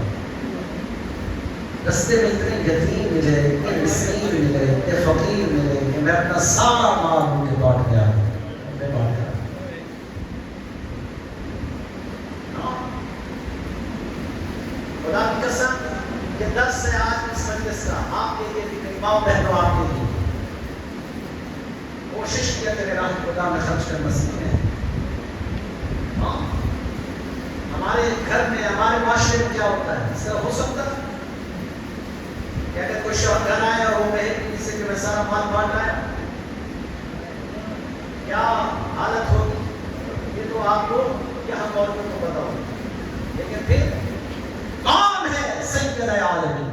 رستے میں اتنے یتیم ملے، اتنے مسکین ملے، اتنے فقیر ملے کہ میں اپنا سارا مال ان کے بانٹ گیا، خدا کی قسم یہ درس ہے آج اس مجلس کا آپ کے لیے بھی، ماں بہنوں آپ کے لیے کوشش کیا کہ راہ خدا میں خرچ کرنا سیکھیں۔ ہمارے گھر میں ہمارے معاشرے میں کیا ہوتا ہے، اس طرح ہو سکتا ہے کہ اگر کوئی شوہر گھر آیا اور وہ کہے کسی سے کہ میں سارا مال بانٹ آیا، کیا حالت ہوگی؟ یہ تو آپ کو یہاں عورتوں کو پتا ہوگا، لیکن پھر کون ہے سید عالمین؟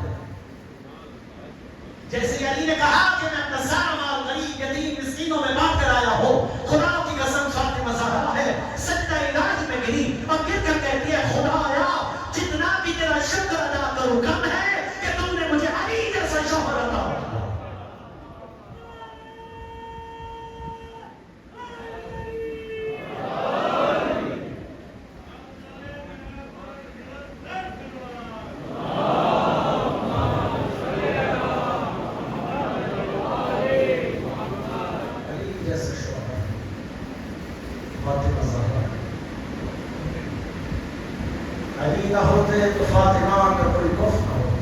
جیسے علی نے کہا کہ میں اپنا سارا مال غریب یتیم مسکینوں میں بانٹ کر آیا ہوں، خدا کی قسم فاطمہ زہرا ہے سجدہ الہی میں گری اور گر کر کہتی ہے خدایا جتنا بھی تیرا شکر ادا کروں کم ہے کہ تم نے مجھے علی جیسا شوہر عطا کیا۔ فاطمہ زہرا. علی نہ ہوتے تو فاطمہ کا کوئی کف نہ ہوتا.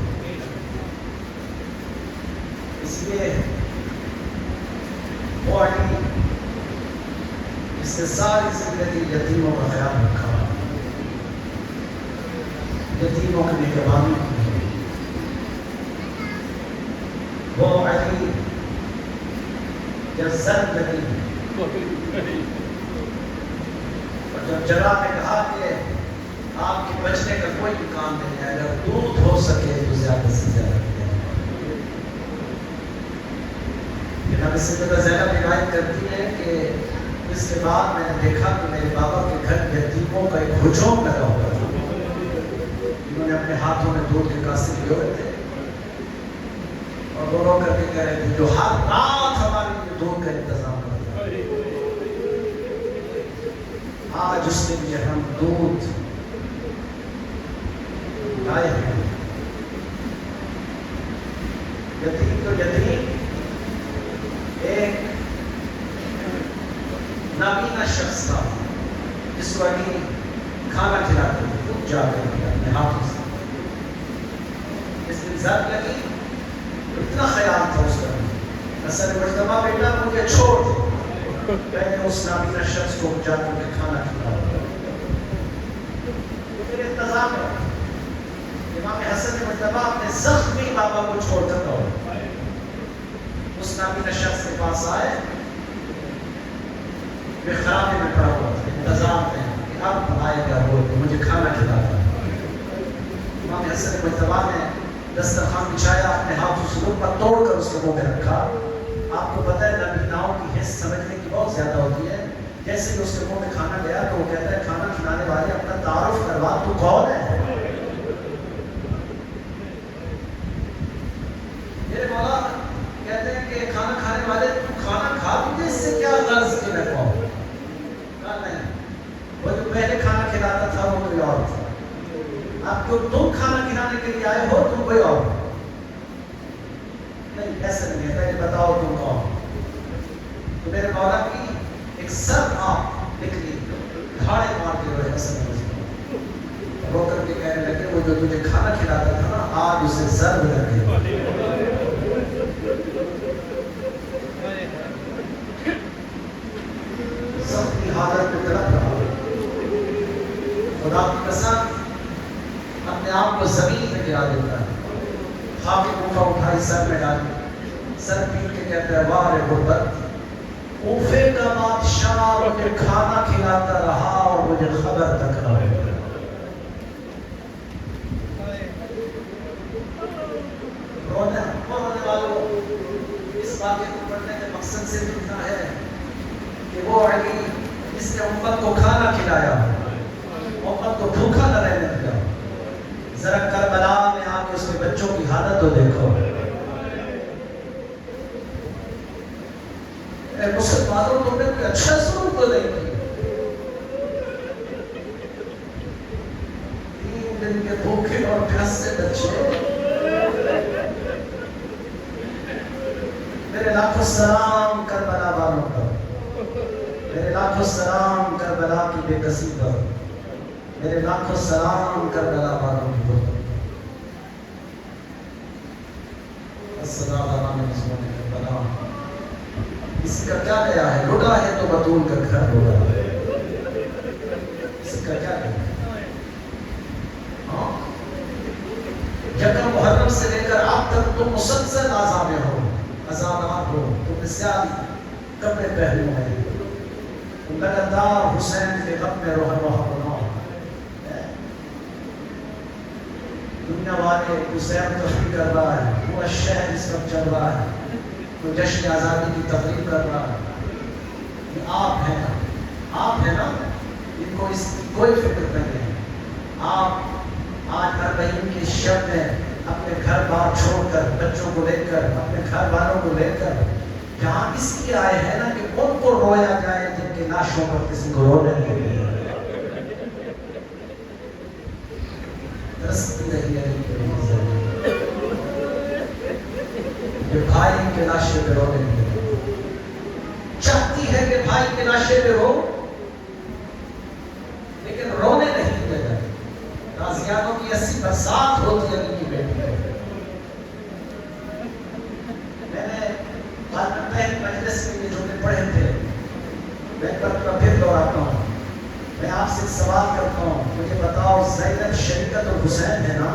اس لیے وہ علی جس نے ساری زندگی یتیموں کا خیال رکھا، یتیموں کی نگہبانی کی، وہ علی جب زد لگی اور جب جلا نے کہا کہ آپ کے بچنے کا کوئی امکان نہیں ہے، اگر دودھ ہو سکے تو زیادہ سے زیادہ دیں. جناب سیدہ زینب روایت کرتی ہے کہ اس کے بعد میں نے دیکھا کہ میرے بابا کے گھر یتیموں کا ایک ہجوم لگا ہوا تھا. انہوں نے اپنے ہاتھوں میں دودھ کے کاسے لیے ہوئے تھے اور وہ رو کر کے کہہ رہے تھے جو ہر رات ہمارے لیے دودھ کا انتظام کرتا ہے، آج اس کے لیے ہم دودھ لائے ہیں. یتیم تو یتیم ایک نابینا شخص تھا جس کو علی کھانا کھلاتے تھے خود جا کر اپنے ہاتھوں سے. اس دن زد لگی، اتنا خیال تھا اس کا، حسن مجتبیٰ بیٹا مجھے چھوڑ دے، پہلے اس نابینا شخص کو جا کر کھانا کھلاؤ. پھر انتظام ہے. امام حسن مجتبیٰ اپنے زخمی بابا کو چھوڑ کر دوڑے، اس نابینا شخص کے پاس آئے، میں خرابے میں پڑا ہوا تھا، انتظام ہے کہ اب آئے گا وہ تو مجھے کھانا کھلاتا. امام حسن مجتبیٰ نے دسترخوان بچھایا، اپنے ہاتھوں سے لقمہ توڑ کر اس کے منہ میں رکھا. آپ کو پتہ ہے نبیناؤں کی حس سمجھنے کی بہت زیادہ ہوتی ہے. جیسے کہ اس کے منہ میں کھانا گیا تو وہ کہتا ہے کھانا کھلانے والے اپنا تعارف کروا، تو کون ہے؟ میرے مولا کہتے ہیں کہ کھانا کھانے والے تو کھانا کھا، تجھے اس سے کیا غرض کہ میں کہوں؟ کہا نہیں، وہ جو پہلے کھانا کھلاتا تھا وہ کوئی اور تھا. اب جو تم کھانا کھلانے کے لیے آئے ہو تم کوئی اور نہیں. ایسا نہیں ہے، پہلے بتاؤ تم کون. تو میرے مولا کی ایک سر آپ نکلی، دھاڑے مارتے ہوئے حسن رو کر کے کہنے لگے وہ جو تجھے کھانا کھلاتا تھا نا آج اسے ضرب لگ گئی. سب کی حالت میں تڑپ رہا. خدا کی قسم اپنے آپ کو زمین میں گرا دیتا ہے. خاک کوفہ اٹھائی سر میں ڈالی، سر پیٹ کے کہتا ہے واہ رے غربت، کوفے کا بادشاہ مجھے کھانا کھلاتا رہا اور مجھے خبر تک نہ ہوئی. رونے والوں اس واقعے کو پڑھنے کے مقصد سے اتنا ہے کہ وہ علی جس نے امت کو کھانا کھلایا، امت کو بھوکا نہ رہنے دیا. ذرا کربلا میں آ کے اس کے بچوں کی حالت تو دیکھو. اے مسلمانوں تم نے کوئی اچھا سلوک تو نہیں کیا. 3 دن کے بھوکے اور پیاسے بچے. میرے لاکھوں سلام کربلا والوں پر، میرے لاکھوں سلام کربلا کی بے کسی پر، میرے لاکھوں سلام کربلا والوں کی پر. السلام علیکم کربلا. اس کا کیا گیا ہے؟ لٹا ہے تو بطول کا گھر لٹا ہے. اس کا کیا گیا؟ یکم محرم سے لے کر اب تک تم مسلسل عذاب میں ہو، عذابات ہو. تم زیادہ کپڑے پہنے ہیں، تم لگاتار حسین کے غم میں روح بناؤ. دنیا والے حسین تفریح کر رہا ہے، پورا شہر اس وقت چل رہا ہے، تو جشن آزادی کی تقریب کر رہا ہے. یہ آپ ہیں نا، آپ ہیں نا، ان کو اس کی کوئی فکر نہیں ہے. آپ آج ہر مہینے کی شب میں اپنے گھر بار چھوڑ کر، بچوں کو لے کر، اپنے گھر والوں کو لے کر یہاں اس لیے آئے ہیں نا کہ ان کو رویا جائے جن کی لاشوں پر کسی کو رونے نہیں ہے. رستی رہی ہے کہ بھائی کے لاشے پہ رونے نہیں. چاہتی ہے کہ بھائی کے لاشے پہ رو، غازیانوں کی ایسی برسات ہوتی ہے علی کی بیٹی ہے. میں نے پہلے مجلس میں یہ جملے پڑھے تھے. میں پھر دوہراتا ہوں. میں آپ سے سوال کرتا ہوں, مجھے بتاؤ زینب شریکت اور حسین ہے نا؟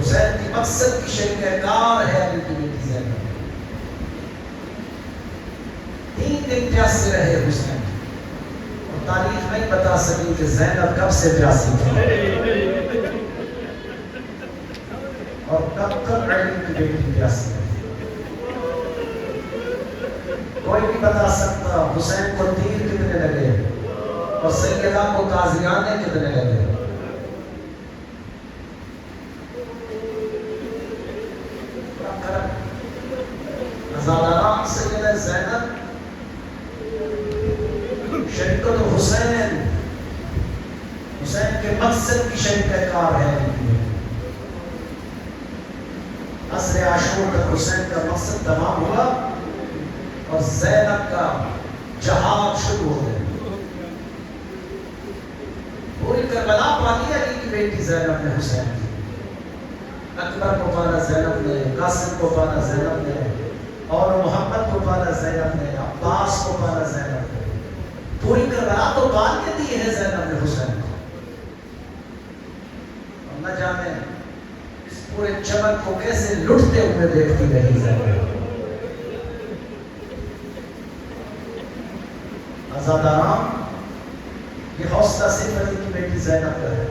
حسین کی مقصد کی شریک کار ہے علی کی بیٹی زینب. 3 دن پیاسے رہے حسین, اور تاریخ نہیں بتا سکی کہ زینب کب سے پیاسی تھی اور کب علی کی بیٹی پیاسی تھی. کوئی نہیں بتا سکتا حسین کو تیر کتنے لگے اور سیدہ کو تازیانے کتنے لگے. ازاداران سیدہ زینب شریکت حسین, حسین کے مقصد کی شریک کار ہے. عصر عاشور تک حسین کا مقصد تمام ہوا اور زینب کا جہاد شروع ہو گیا. پوری کربلا پانی علی کی بیٹی زینب نے حسین کی. اکبر کو پانا زینب نے, قاسم کو پانا زینب نے, اور محمد کو پانا زینب نے, عباس کو پانا زینب نے. پوری کربلا تو پال کے دی ہے زینب نے حسین کو. اور نہ جانے اس پورے چمن کو کیسے لٹتے ہوئے دیکھتی رہی زینب. آزاداران, یہ حوصلہ صرف علی کی بیٹی زینب کا ہے.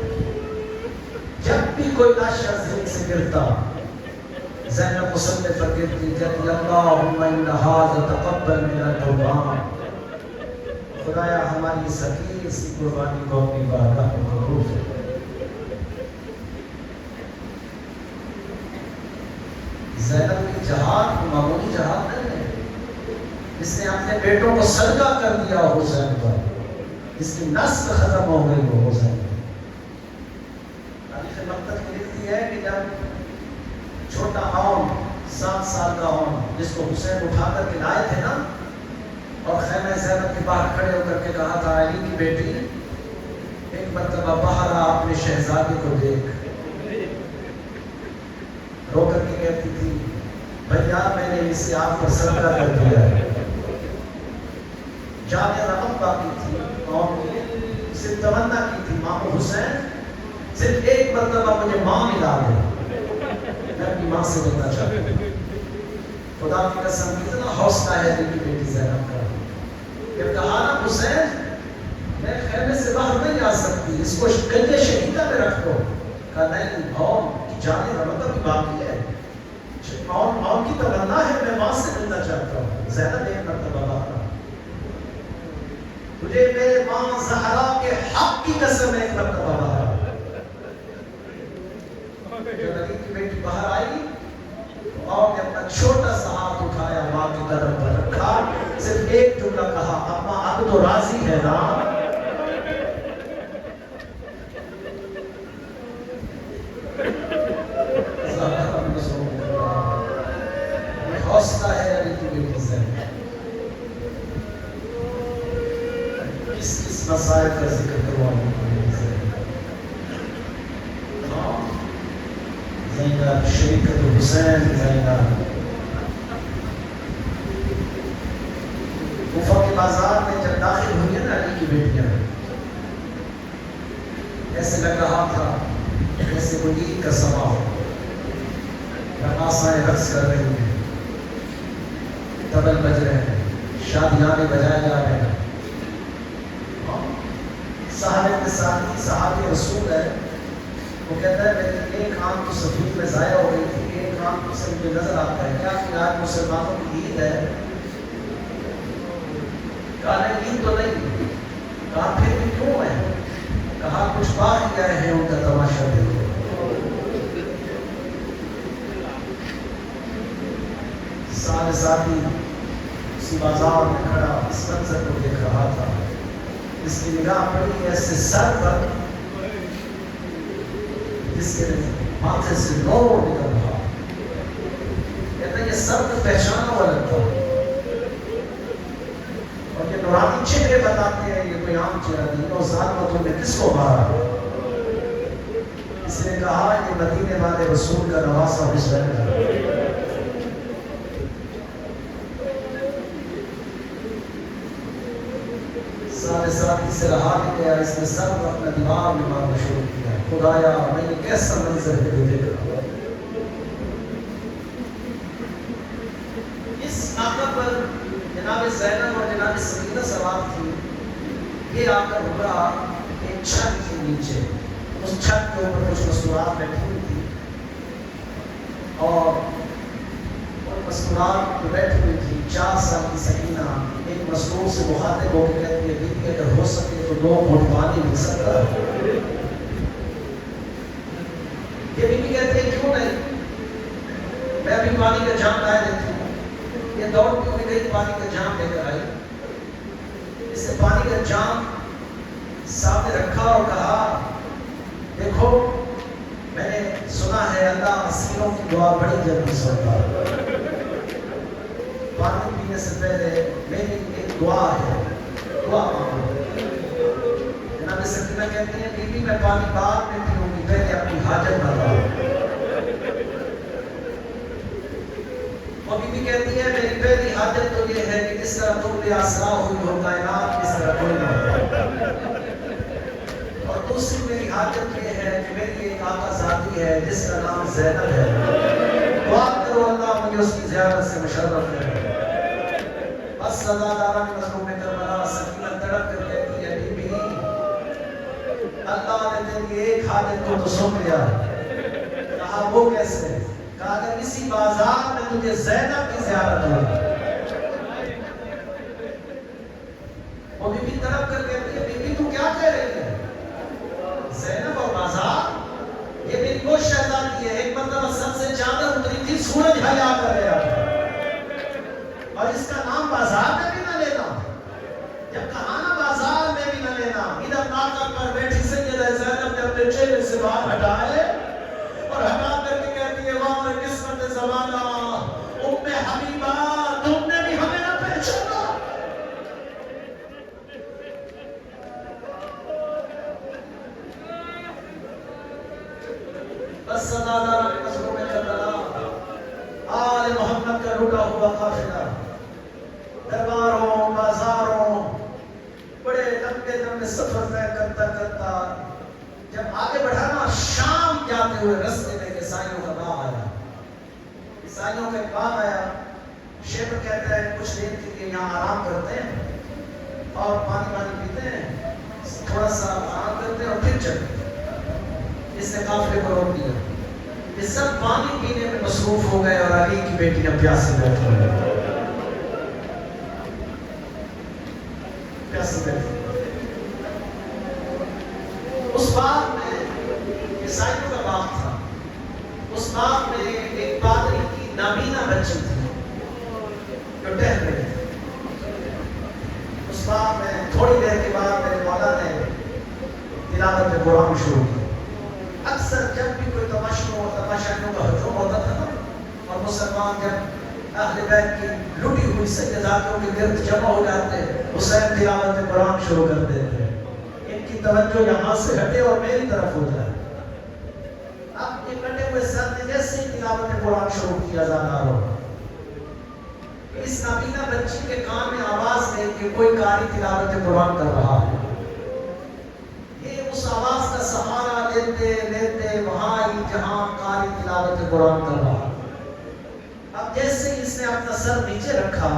جب بھی کوئی لاشا زمین سے گرتا, زینب مصلی پر گرتی کہتی اللہم ان ھذا تقبل من القربان. خدایا ہماری سکیر سی قربانی کو اپنی بارگاہ میں قبول فرما. زینب کی جہاد معمولی جہاد نہیں ہے. اس نے اپنے بیٹوں کو صدقہ کر دیا حسین پر, اس کی نسل ختم ہو گئی وہ حسین. تاریخ مقتل کی لکھتی ہے کہ جب چھوٹا عون 7 سال کا عون جس کو حسین اٹھا کر کے لائے تھے نا, اور خیمہ زینب کے باہر کھڑے ہو کر کے کہا تھا علی کی بیٹی ایک مرتبہ باہر آ اپنے شہزادے کو دیکھ. رو کر کے کہتی تھی بھیا میں نے اسے آپ پر صدقہ کر دیا ہے. جانے رقم باقی تھی قوم کی, صرف تمنا کی تھی مامو حسین صرف ایک مرتبہ مجھے ماں ملا دے, میں اپنی ماں سے ملنا چاہتا ہوں. خدا کی قسم کتنا حوصلہ ہے علی کی بیٹی زینب کا. جب کہا نا حسین میں خیمے سے باہر نہیں آ سکتی, اس کو گنجے شہیدہ میں رکھ دو. کہا نہیں, قوم کی جانے رقم بھی باقی ہے, ماں کی تمنا ہے, میں ماں سے ملنا چاہتا ہوں. زینب ایک مرتبہ باہر آ, مجھے میرے ماں زہرا کے حق کی قسم ایک مرتبہ باہر آ. جب علی کی بیٹی باہر آئی اور نے اپنا چھوٹا سا ہاتھ اٹھایا ماں کی قدم پر رکھا, صرف ایک جملہ کہا اماں اب تو راضی ہے نا. حوصلہ ہے علی کی بیٹی زینب. کس مسائل کا ذکر کرواؤں زینب شریکت حسین. زینب کوفہ کے بازار میں جب داخل ہوئی نا علی کی بیٹیاں, ایسے لگ رہا تھا جیسے کوئی عید کا سما ہو. رقاصائیں رقص کر رہی ہیں, طبل بج رہے ہیں, شادیانے بجائے جا رہے ہیں. صحابی رسول ہے, وہ کہتا ہے میری ایک آنکھ تو سفید میں ضائع ہو گئی تھی, ایک آنکھ تو سے مجھے نظر آتا ہے کیا کہ آج مسلمانوں کی عید ہے. کہا نہیں عید تو نہیں. کہا پھر بھی کیوں ہے؟ کہا کچھ باقی گئے ہیں ان کا تماشا دیکھو. سارے ساتھی اسی بازار میں کھڑا اس منظر کو دیکھ رہا تھا. اس کی نگاہ پڑی ایسے سر پر جس کے ماتھے سے نور نکل رہا. کہتا یہ سر تو پہچانا ہوا لگتا, اور یہ نورانی چہرے بتاتے ہیں یہ کوئی عام چہرہ نہیں. اور ظالمتوں نے کس کو مارا؟ اس نے کہا یہ مدینے والے رسول کا نواسہ حسین ہے. سارے ساتھی سے رہا نہیں گیا. اس نے سب اپنا دماغ میں مارنا شروع کیا. خدایا میں یہ کیسا منظر ہے جو دیکھ رہا ہوں. اس آقا پر جناب زینب اور جناب سکینہ سوار تھی. یہ آ کر رکا ایک چھت کے نیچے. اس چھت کے اوپر کچھ مستورات بیٹھی ہوئی تھی اور ان مستورات پہ بیٹھی ہوئی تھی 4 سال کی سکینہ ایک مستور سے مخاطب ہو کے کہتی ہے بیٹی اگر ہو سکے تو 2 گھونٹ پانی مل سکتا ہے. یہ بیٹی کہتی ہے کیوں نہیں, میں ابھی پانی کا جام لائے دیتی ہوں. یہ دوڑتی ہوئی گئی پانی کا جام لے کر آئی. اس نے پانی کا جام سامنے رکھا اور کہا دیکھو میں نے سنا ہے اللہ اسیروں کی دعا بڑی جلدی سنتا ہے. پانی پینے سے پہلے میری ایک دعا ہے, دعا مانگو. جناب سکینہ کہتی ہیں بی بی میں پانی بعد میں پیوں گی, پہلے اپنی حاجت بتاؤ. اور بی بی کہتی ہے میری پہلی حاجت تو یہ ہے کہ جس طرح تم بے آسرا ہوئی ہو کائنات اس طرح کوئی نہ ہو. اور دوسری میری حاجت یہ ہے کہ میری ایک آقا ذاتی ہے جس کا نام زینب ہے. دعا کرو اللہ مجھے اس کی زیارت سے مشرف کرے. بس سزا دارہ کی مظلوم کربلا سکینہ تڑپ کر کہتی ہے بی بی اللہ نے تیری ایک حاجت کو تو سن لیا. کہا وہ کیسے؟ کہا اگر کسی بازار میں تجھے زینب کی زیارت ہو. وہ بی بی تڑپ کر کہتی ہے بی بی تو کیا کہہ رہی ہے؟ زینب اور بازار, یہ میری وہ شہزادی ہے ایک مرتبہ سب سے چادر اتری تھی سورج حیا کر رہا تھا اور اس کا نام بازار میں بھی نہ لینا. جب کہا نا بازار میں بھی نہ لینا. ادھر ناکہ پر بیٹھی سیدہ زینب نے اپنے چہرے سے باہر ہٹائے اور ہٹا کر کے کہتی ہے واہ قسمت زمانہ ام حبیبہ تم نے بھی ہمیں نہ پہچانا. بس صدا دارہ کے مظلوم کربلا آل محمد کا لٹا ہوا قافلہ درباروں بازاروں بڑے لمبے لمبے سفر طے کرتا کرتا جب آگے بڑھا نا شام جاتے ہوئے رستے میں عیسائیوں کا نام آیا. عیسائیوں کا کام آیا. شیخ کہتا ہے کچھ دیر کے لیے یہاں آرام کرتے ہیں اور پانی پیتے ہیں, تھوڑا سا آرام کرتے ہیں اور پھر چلتے ہیں. اس نے قافلے کو روک دیا. یہ سب پانی پینے میں مصروف ہو گئے اور علی کی بیٹیاں پیاسی بیٹھی ہوئی. پیاسی بیٹھی اس باغ میں عیسائیوں کا باغ تھا. اس باغ میں ایک پادری کی نابینا بچی تھی جو ٹہل رہی تھی. اس باغ میں تھوڑی دیر کے بعد میرے مولا نے تلاوت قرآن شروع کی. اکثر جب بھی کوئی تماشائیوں کا ہجوم ہوتا تھا نا اور مسلمان جب اہل بیت کی لٹی ہوئی سجداتوں کے گرد جمع ہو جاتے حسین تلاوت قرآن شروع کر دیتے. ان کی توجہ یہاں سے ہٹے اور میری طرف ہو جائے. اب یہ کٹے ہوئے سر نے جیسے ہی تلاوت قرآن شروع کیا جانا ہو, اس نابینا بچی کے کان میں آواز نہیں کہ کوئی قاری تلاوت قرآن کر رہا ہے. یہ اس آواز کا سہارا لیتے لیتے وہاں ہی جہاں قاری تلاوت قرآن کر رہا. اب جیسے اس نے اپنا سر نیچے رکھا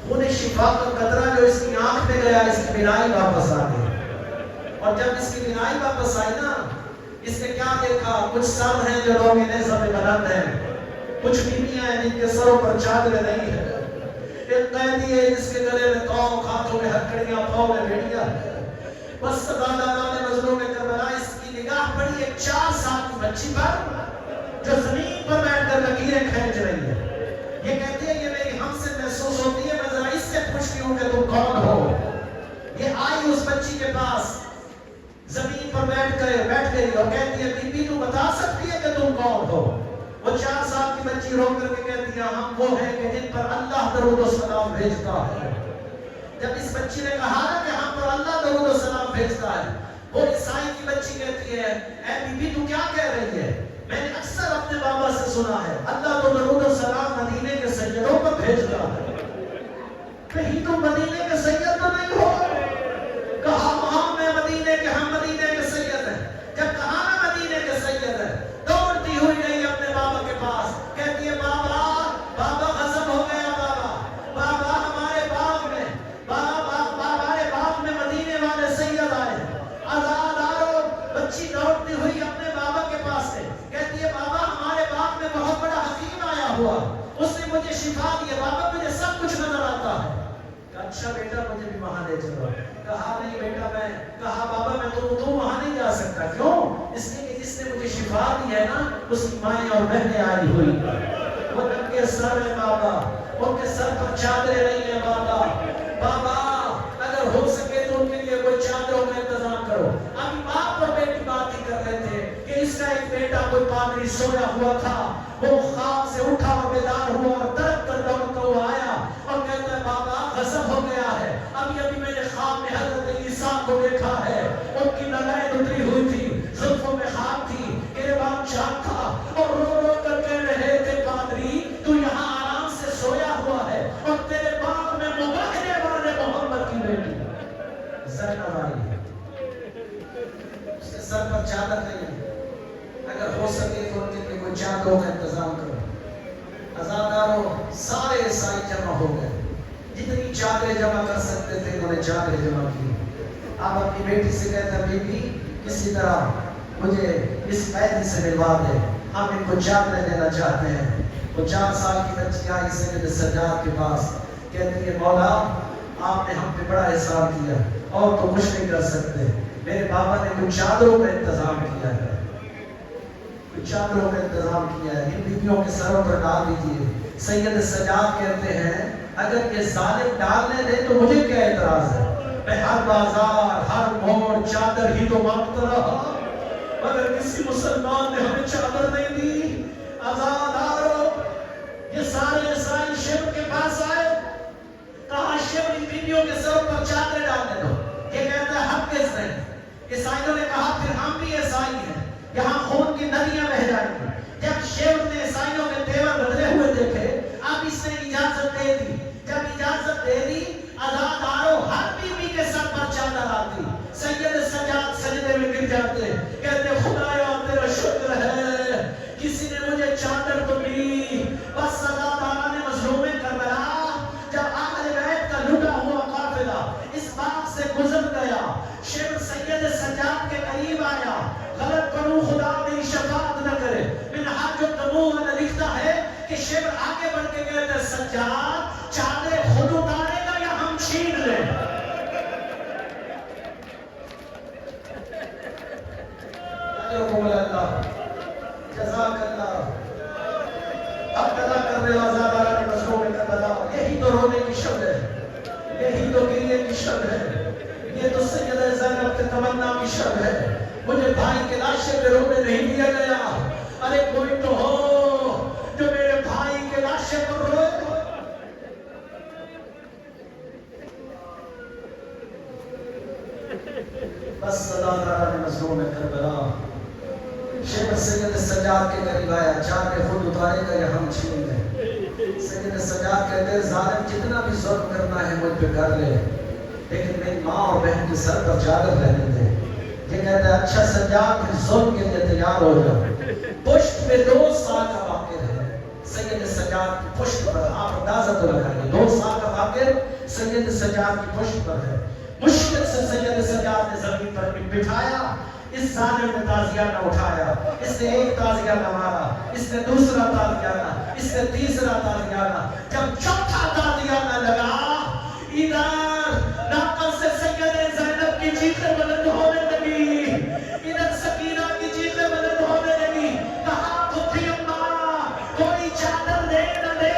خون شفا کا قطرہ جو اس کی آنکھ میں گیا اس کی بینائی واپس آ گئی. اور جب اس کی بینائی واپس آئی نا اس نے کیا دیکھا, کچھ سر ہیں جو روگے نیزہ میں بلند ہیں, کچھ بیویاں ہیں جن کے سروں پر چادریں نہیں ہیں, ایک قیدی ہے جس کے گلے میں توق, ہاتھوں میں ہتھکڑیاں, پاؤں میں بیڑیاں. بس سدادارہ نے مظلوم کربلا اس کی نگاہ پڑی ایک 4 سال کی بچی پر جو زمین پر بیٹھ کر لکیریں کھینچ رہی ہے. یہ کہتی ہے یہ میری ہم سے محسوس ہوتی ہے, میں ذرا اس سے پوچھتی ہوں کہ تم کون ہو. یہ آئی اس بچی کے پاس, زمین پر بیٹھ گئی اور کہتی ہے بی بی تو بتا سکتی ہے کہ تم کون ہو. وہ 4 سال کی بچی رو کر کے کہتی ہے ہم وہ ہیں کہ جن پر اللہ درود و سلام بھیجتا ہے. جب اس بچی نے کہا نا کہ ہم پر اللہ درود و سلام بھیجتا ہے، وہ عیسائی کی بچی کہتی ہے اے بی بی تو کیا کہہ رہی ہے؟ میں نے اکثر اپنے بابا سے سنا ہے اللہ تو درود و سلام مدینے کے سیدوں پر بھیج رہا ہے، کہیں تو مدینے کے سید تو نہیں ہو؟ کہا ہاں میں مدینے کے، ہم مدینے کے سید ہیں۔ جب کہا نا مدینے کے سید ہیں، دوڑتی ہوئی گئی اپنے بابا کے پاس، کہتی ہے بابا بابا غضب ہو گیا، بابا ہمارے باغ میں، ہمارے باغ میں مدینے والے سید آئے، آزادارو۔ بچی دوڑتی ہوئی اپنے بابا کے پاس سے کہتی ہے بابا ہمارے باغ میں بہت بڑا حکیم آیا ہوا، اس نے مجھے شفا دی ہے، بابا مجھے سب کچھ نظر آتا ہے۔ اچھا بیٹا مجھے بھی وہاں لے چلو۔ کہا نہیں بیٹا کہا بابا میں تو وہاں نہیں جا سکتا، کیوں؟ اس لیے کہ جس نے مجھے شفا دی ہے نا اس کی مائیں اور بہنیں آئی ہوئی، وہ ان کے سر ہے بابا، ان کے سر پر چادریں نہیں ہیں بابا اگر ہو سکے تو ان کے لیے کوئی چادروں کا انتظام کرو۔ ابھی باپ اور بیٹی بات ہی کر رہے تھے کہ اس کا ایک بیٹا کوئی پادری سویا ہوا تھا، وہ خواب سے اٹھا اور بیدار ہوا اور تڑپ کر دوڑتا ہوا آیا اور کہتا ہے بابا غضب ہو گیا ہے، ابھی میں نے خواب میں حضرت عیسیٰ کو دیکھا ہے، ان کی نگاہیں اتری ہوئی تھی، زلفوں میں خاک تھی، گریبان چاک تھا، اور رو رو کر کہہ رہے تھے پادری تو یہاں آرام سے سویا ہوا ہے اور تیرے باغ میں مباہنے والے محمد کی بیٹی زینب آئی ہے، اس کے سر پر چادر نہیں ہے، اگر ہو سکے تو ان کے لیے کوئی چادروں کا انتظام کرو۔ عزاداروں سارے عیسائی جمع ہو گئے، جتنی چادریں جمع کر سکتے تھے انہوں نے چادریں جمع کی۔ آپ اپنی بیٹی سے کہتے ہیں بی بی کسی طرح مجھے اس قیدی سے ملوا دے، ہم ان کو چادریں دینا چاہتے ہیں۔ وہ 4 سال کی بچی آئی سید سجاد کے پاس، کہتی ہے مولا آپ نے ہم پہ بڑا احسان کیا اور تو کچھ نہیں کر سکتے، میرے بابا نے کچھ چادروں کا انتظام کیا ہے، کچھ چادروں کا انتظام کیا ہے، ان بیویوں کے سروں پر ڈال دیجیے۔ سید سجاد کہتے ہیں اگر یہ ظالم ڈالنے دے تو مجھے کیا اعتراض ہے، میں ہر بازار ہر موڑ چادر ہی تو مانگتا رہا، مگر کسی مسلمان نے ہمیں چادر نہیں دی۔ آزادارو یہ سارے عیسائی شیخ کے پاس آئے، کہا شیخ ان بیویوں کے سر پر چادر ڈالنے دو، یہ کہتا ہے ہم کس نے؟ عیسائیوں نے کہا پھر ہم بھی عیسائی ہیں، یہاں خون کی ندیاں بہہ جائیں گی۔ جب شیخ نے عیسائیوں کے تیور بدلے ہوئے دیکھے، اب اس نے اجازت دے دی، جب اجازت دے دی عزادارو ہر بیوی کے سر پر چادر آتی، سید سجاد سجدے میں گر جاتے، کہتے خدایا تیرا شکر ہے کسی نے مجھے چادر تو دی۔ بس عزادارہ نے مظلوم کربلا جب اہل بیت کا لٹا ہوا قافلہ اس باغ سے گزر گیا، شیخ سید سجاد کے قریب آیا، غلط کروں خدا میری شفاعت نہ کرے۔ منہاج الدموع میں لکھتا ہے کہ شیخ آگے بڑھ کے کہتے ہیں سجاد چادر خود اتارے گا یا ہم چھین لیں؟ اجرکم اللہ، جزاک اللہ، حق ادا کرنے آزادارہ نے مظلوم کربلا، یہی تو رونے کی شب ہے، یہی تو گریے کی شب ہے، یہ تو سید زینب کے تمنا کی شب ہے۔ مجھے بھائی کے لاشے پہ رونے نہیں دیا گیا، ارے کوئی تو ہو جو میرے بھائی کے لاشے پر روئے۔ بس عزادارہ نے مظلوم کربلا شیخ سید سجاد کے قریب آیا، چادر خود اتارے گا یا ہم چھین لیں؟ سید سجاد کہتے ہیں ظالم جتنا بھی ظلم کرنا ہے مجھ پہ کر لے، لیکن میری ماں اور بہن کے سر پر چادر رہنے دے۔ یہ کہتا ہے اچھا سجاد پھر ظلم کے لیے تیار ہو جاؤ۔ پشت میں 2 سال کا واقعہ ہے سید سجاد کی پشت پر، آپ اندازہ تو لگائیے 2 سال کا واقعہ سید سجاد کی پشت پر ہے۔ مشکل سے سید سجاد نے زمین پر بٹھایا، اس ظالم نے تازیہ نہ اٹھایا، اس نے ایک تازیہ نہ مارا، اس نے دوسرا تازیہ نہ، اس نے تیسرا تازیہ نہ، جب چوتھا تازیہ نہ لگا ادھر ناقل سے سید زینب کی چیخیں بلند ہونے لگی، ادھر سکینہ کی چیخیں بلند ہونے لگی، کہا پتری اماں کوئی چادر دے نہ دے،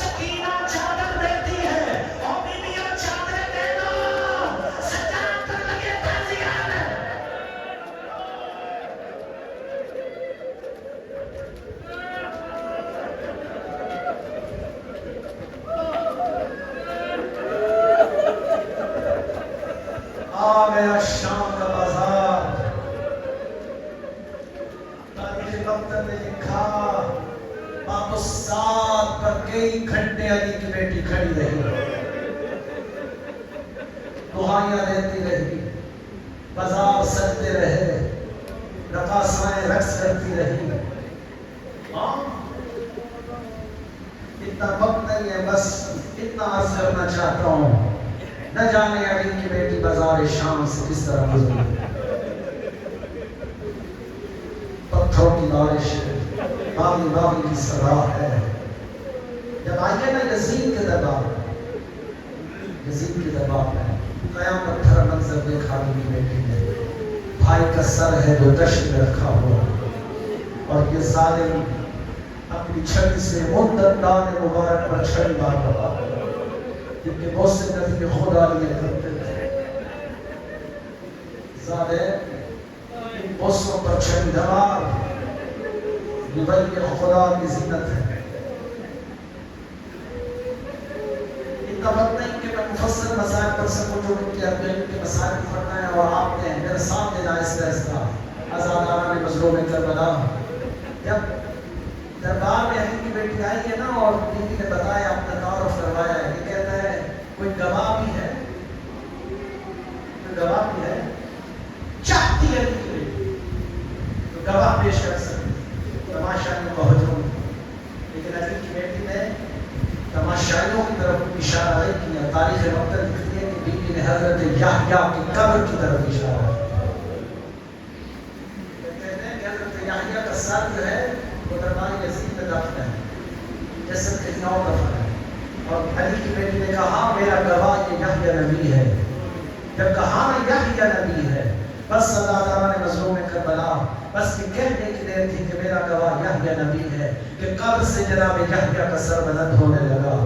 سکینہ چادر دیتی ہے اور بیویاں چادریں دینا، سجاد کر لگے تازیہ میں۔ آ گیا شام کا بازار. تاریخ دفتر نے لکھا باب الساعت پر کئی گھنٹے علی کی بیٹی کھڑی رہی، دعائیاں دیتی رہی، بازار سجتے رہے، رقاصائیں رقص کرتی رہی. اتنا وقت نہیں ہے، بس اتنا عرض کرنا چاہتا ہوں، نہ جانے علی کی بیٹی بازار شام سے کس طرح گزری. پتھروں کی بارش، باغی باغی کی صدا ہے. جب آئیے نا یزید کے دربار میں، قیام پتھر منظر دیکھا علی کی بیٹی نے. بھائی کا سر ہے جو دشت میں رکھا ہوا، اور یہ ظالم اپنی چھڑی سے ان دندان مبارک پر چھڑی مار رہا ہے جن کے بہت سے نبی خدا لیا کرتے تھے. ظالم ان بوسوں پر چھڑی دمار، یہ ولی خدا کی زینت ہے. اتنا وقت نہیں کہ میں مفصل مسائل پر سکوں جو کہ اربعین کے مسائل پڑھنا ہے، اور آپ نے میرے سامنے آہستہ آہستہ آزادانہ مظلوم کربلا. جب دربار میں علی کی بیٹی آئی ہے نا، اور بیوی نے بتایا، اپنا تعارف کروایا ہے، یہ کہتا ہے کوئی گواہ بھی ہے، کوئی گواہ بھی ہے. چاہتی ہے علی کی بیٹی تو گواہ پیش کر سکتی، تماشائیوں کا ہجوم. لیکن علی کی بیٹی نے تماشائیوں کی طرف اشارہ نہیں کیا. تاریخ مقتل لکھتی ہے کہ بیوی نے حضرت یحییٰ کی قبر کی طرف اشارہ کیا. کہتے ہیں کہ حضرت یحییٰ کا سر جو ہے وہ دربار یزید میں دفن ہے، جسد کہیں اور دفن ہے. اور علی کی بیٹی نے کہا میرا گواہ یہ یحییٰ نبی ہے. جب کہا نا یحییٰ نبی ہے، بس سردار نے مظلوم کربلا بس یہ کہنے کی دیر تھی کہ میرا گواہ یحییٰ نبی ہے، کہ قبر سے جناب یحییٰ کا سر بلند ہونے لگا.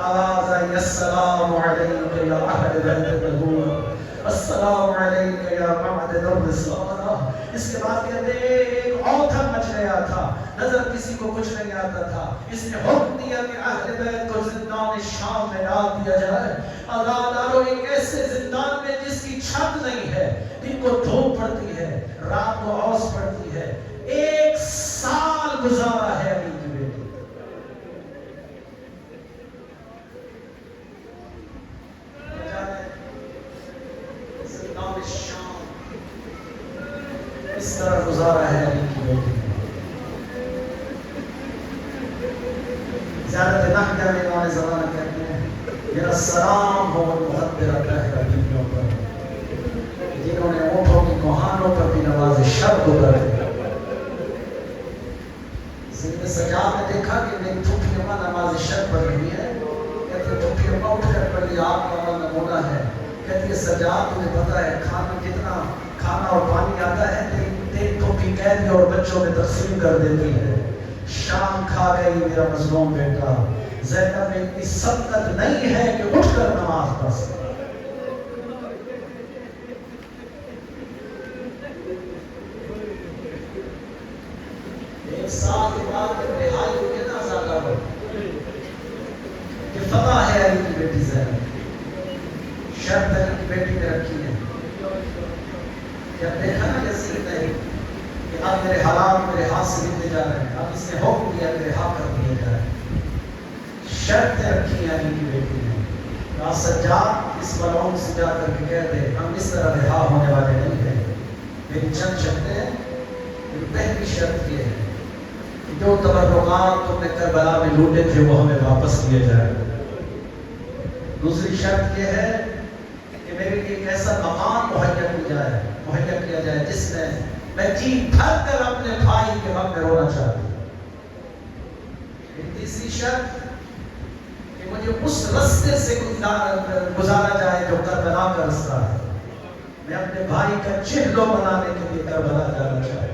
آواز آئی السلام علیک یا اہل بیت النبوۃ، السلام علیک یا معدن الرسالہ. اس کے بعد کہتے ایک اوتھن مچ گیا تھا، نظر کسی کو کچھ نہیں آتا تھا. اس نے حکم دیا کہ اہل بیت کو زندان شام میں ڈال دیا جائے. آزادارو ایک ایسے زندان میں جس کی چھت نہیں ہے، دن کو دھوپ پڑتی ہے، رات کو اوس پڑتی ہے. 1 سال گزارا ہے علی کی بیٹی. زندان شام اس طرح گزارا ہے علی کی بیٹی. زیارت نحیہ میں امام زمانہ کہتے ہیں میرا سلام ہو محدرہ پہرہ بیویوں پر، جنہوں نے اونٹوں کی کوہانوں پر بھی نماز شب گزارے. سید سجاد نے دیکھا کہ میری پھوپھی اماں نماز شب پڑھ رہی ہے. کہتے ہیں پھوپھی اماں اٹھ کر پڑھی، آپ کا عمل نمونہ ہے. کہتی ہے سجاد تمہیں پتہ ہے کھانا کتنا کھانا اور پانی آتا ہے، تیری پھوپھی قیدی اور بچوں میں تقسیم کر دیتی ہے. شام کھا گئی میرا مظلوم بیٹا. زینب میں اتنی سطنت نہیں ہے کہ اٹھ کر نماز پڑھ سکے. ایک سال کے بعد جب رہائی ہوئی ہے نا آزادہ ہو، یہ فتح ہے علی کی بیٹی زینب. شرط علی کی بیٹی نے رکھی ہے. جب دیکھا نا یزید نے کہ اب میرے حالات میرے ہاتھ سے نکلے جا رہے ہیں، اب اس نے حکم دیا کہ رہا کر دیا جائے. شرط رکھی ہے علی کی بیٹی نے. سجاد اس ملعون سے جا کر کے کہہ دے ہم اس طرح رہا ہونے والے نہیں ہیں. میری چند شرطیں ہیں. پہلی شرط یہ ہے جو تبرکات تم نے کربلا میں لوٹے تھے وہ ہمیں واپس لیے جائے. دوسری شرط یہ ہے کہ میرے لیے ایک ایسا مقام مہیا کیا جائے جس میں جی بھر کر اپنے بھائی کے غم میں رونا چاہتا ہوں. تیسری شرط کہ مجھے اس رستے سے گزارا جائے جو کربلا کا رستہ ہے. میں اپنے بھائی کا چہلو بنانے کے لیے کربلا جانا چاہتا ہوں.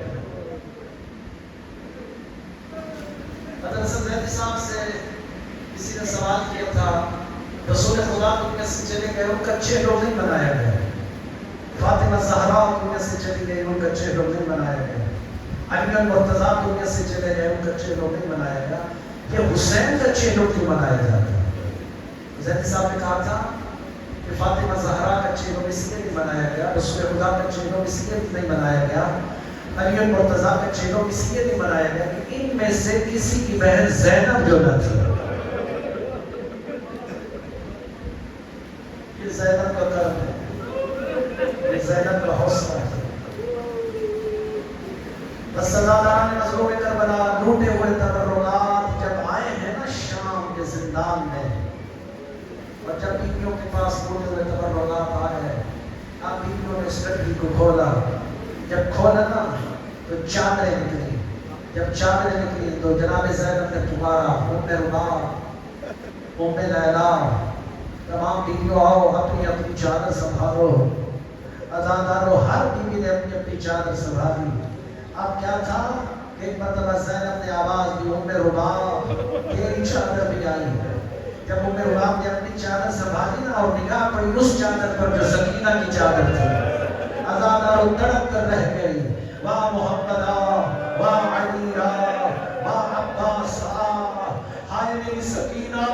حضرت مہدی صاحب سے کسی نے سوال کیا تھا رسول خدا دنیا سے چلے گئے ان کا چہرہ نہیں بنایا گیا. فاطمہ زہرا دنیا سے چلی گئی ان کا چہرہ نہیں بنایا گیا. علی المرتضیٰ دنیا سے چلے گئے ان کا چہرہ نہیں بنایا گیا. یہ حسین کا چہرہ کیوں بنایا جاتا ہے؟ زیدی صاحب نے کہا تھا کہ فاطمہ زہرا کا چہرہ اس لیے نہیں بنایا رسول خدا کا چہروں اس لیے نہیں بنایا گیا، علی مرتضیٰ کا چہروں اس لیے نہیں بنایا گیا کہ ان میں سے کسی کی بہن زینب جو نہ تھی، یہ زینب کا کرم ہے، یہ زینب کا حوصلہ ہے۔ بس سزادار نے نظروں میں کربلا لوٹے ہوئے تبرعات جب آئے ہیں نا شام کے زندان میں، اور جب بیویوں کے پاس لوٹے ہوئے تبرعات آئے، اب بیویوں نے اس گڈی کو کھولا، جب کھولا نا تو چادریں نکلی، جب چادریں نکلی تو جناب زینب نے پکارا ام رباب ام لیلا، تمام بیویوں آؤ اپنی اپنی چادر سنبھالو۔ عزادارو ہر بیوی نے اپنی اپنی چادر سنبھالی۔ اب کیا تھا کہ ایک مرتبہ زینب نے آواز دی ام رباب تیری چادر بھی آئی ہے۔ جب ام رباب نے اپنی چادر سنبھالی نا اور نگاہ پڑی اس چادر پر جو سکینہ کی چادر تھی، عزادارو تڑپ کر رہ گئی، واہ محمدہ واہ علیہ واہ عباس، ہائے میری سکینہ۔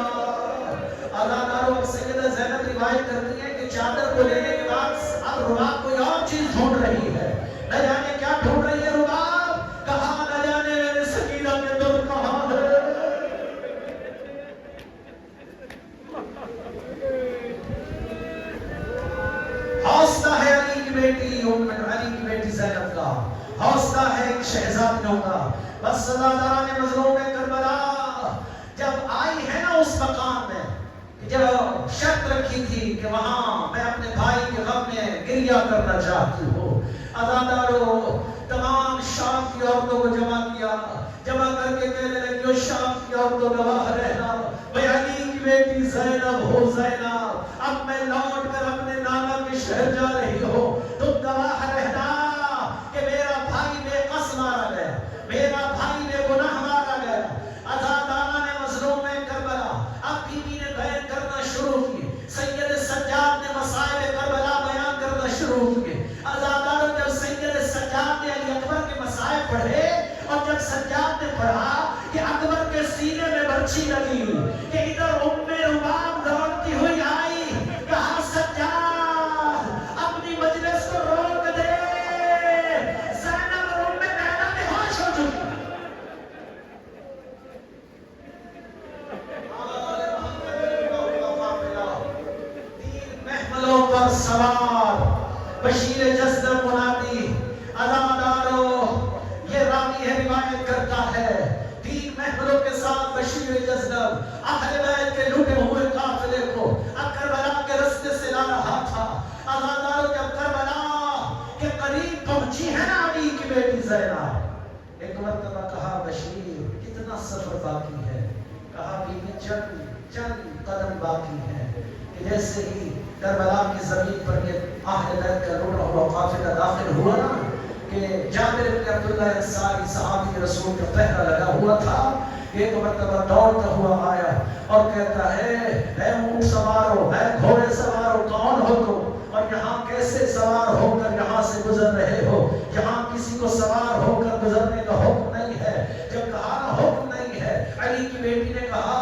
عزادارو سیدہ زینب روایت کرتی ہے کہ چادر کو لینے کے بعد اب رباب کوئی اور چیز ڈھونڈ رہی ہے، نہ جانے کیا ڈھونڈ رہی ہے رباب، کہاں نہ جانے میرے سکینہ کے دل کہاں ہے۔ حوصلہ ہے علی کی بیٹی علی کی بیٹی زینب کا، حوصلہ ہے ایک شہزادیوں کا۔ بس سزاداران مظلوم میں کربلا جب آئی ہے نا اس مقام میں، جب شرط رکھی تھی کہ وہاں میں اپنے بھائی کے غم میں گریہ کرنا چاہتی ہوں، عزادارو تمام شام کی عورتوں کو جمع کیا، جمع کر کے کہنے لگی شام کی عورتوں گواہ رہنا، میں علی کی بیٹی زینب ہو زینب، اب میں لوٹ کر اپنے نانا کے شہر جا رہی ہوں، تم گواہ رہنا کہ میرا بھائی بے قصد مارا گیا، میرا بھائی بے گناہ مارا گیا۔ عزاداران مظلوم میں کربلا اب بیوی نے بیان کرنا شروع کی، سید سجاد نے مصائب کربلا بیان کرنا شروع کیے۔ عزاداروں جب سید سجاد نے علی اکبر کے مصائب پڑھے اور جب سجاد نے پڑھا کہ اکبر کے سینے میں برچھی لگی کہ ادھر ام رباب دوڑتی ہوئی آئی، کہا سجاد اپنی مجلس کو روک دے، زینب اور ام لیلا بے ہوش ہو چکی۔ محملوں پر سوار بشیر جزدر منادی، عزادارو یہ راوی ہے روایت کرتا ہے، تین محملوں کے ساتھ بشیر جزدر اہل بیت کے لوٹے ہوئے قافلے کو کربلا کے رستے سے لا رہا تھا۔ عزادارو جب کربلا کے قریب پہنچی ہے نا علی کی بیٹی زینب، ایک مرتبہ کہا بشیر کتنا سفر باقی ہے، کہا بیوی چند قدم باقی ہے، کہ جیسے ہی کربلا کی زمین پر یہ اہل بیت کا لوٹا ہوا قافلہ داخل ہوا نا کہ جابر بن عبداللہ انصاری صحابی رسول کا پہرا لگا ہوا تھا، ایک مرتبہ دوڑتا ہوا آیا اور کہتا ہے اے اونٹ سوارو، اے گھوڑے سوارو، کون ہو تم اور یہاں کیسے سوار ہو کر یہاں سے گزر رہے ہو؟ یہاں کسی کو سوار ہو کر گزرنے کا حکم نہیں ہے۔ جب کہا نا حکم نہیں ہے، علی کی بیٹی نے کہا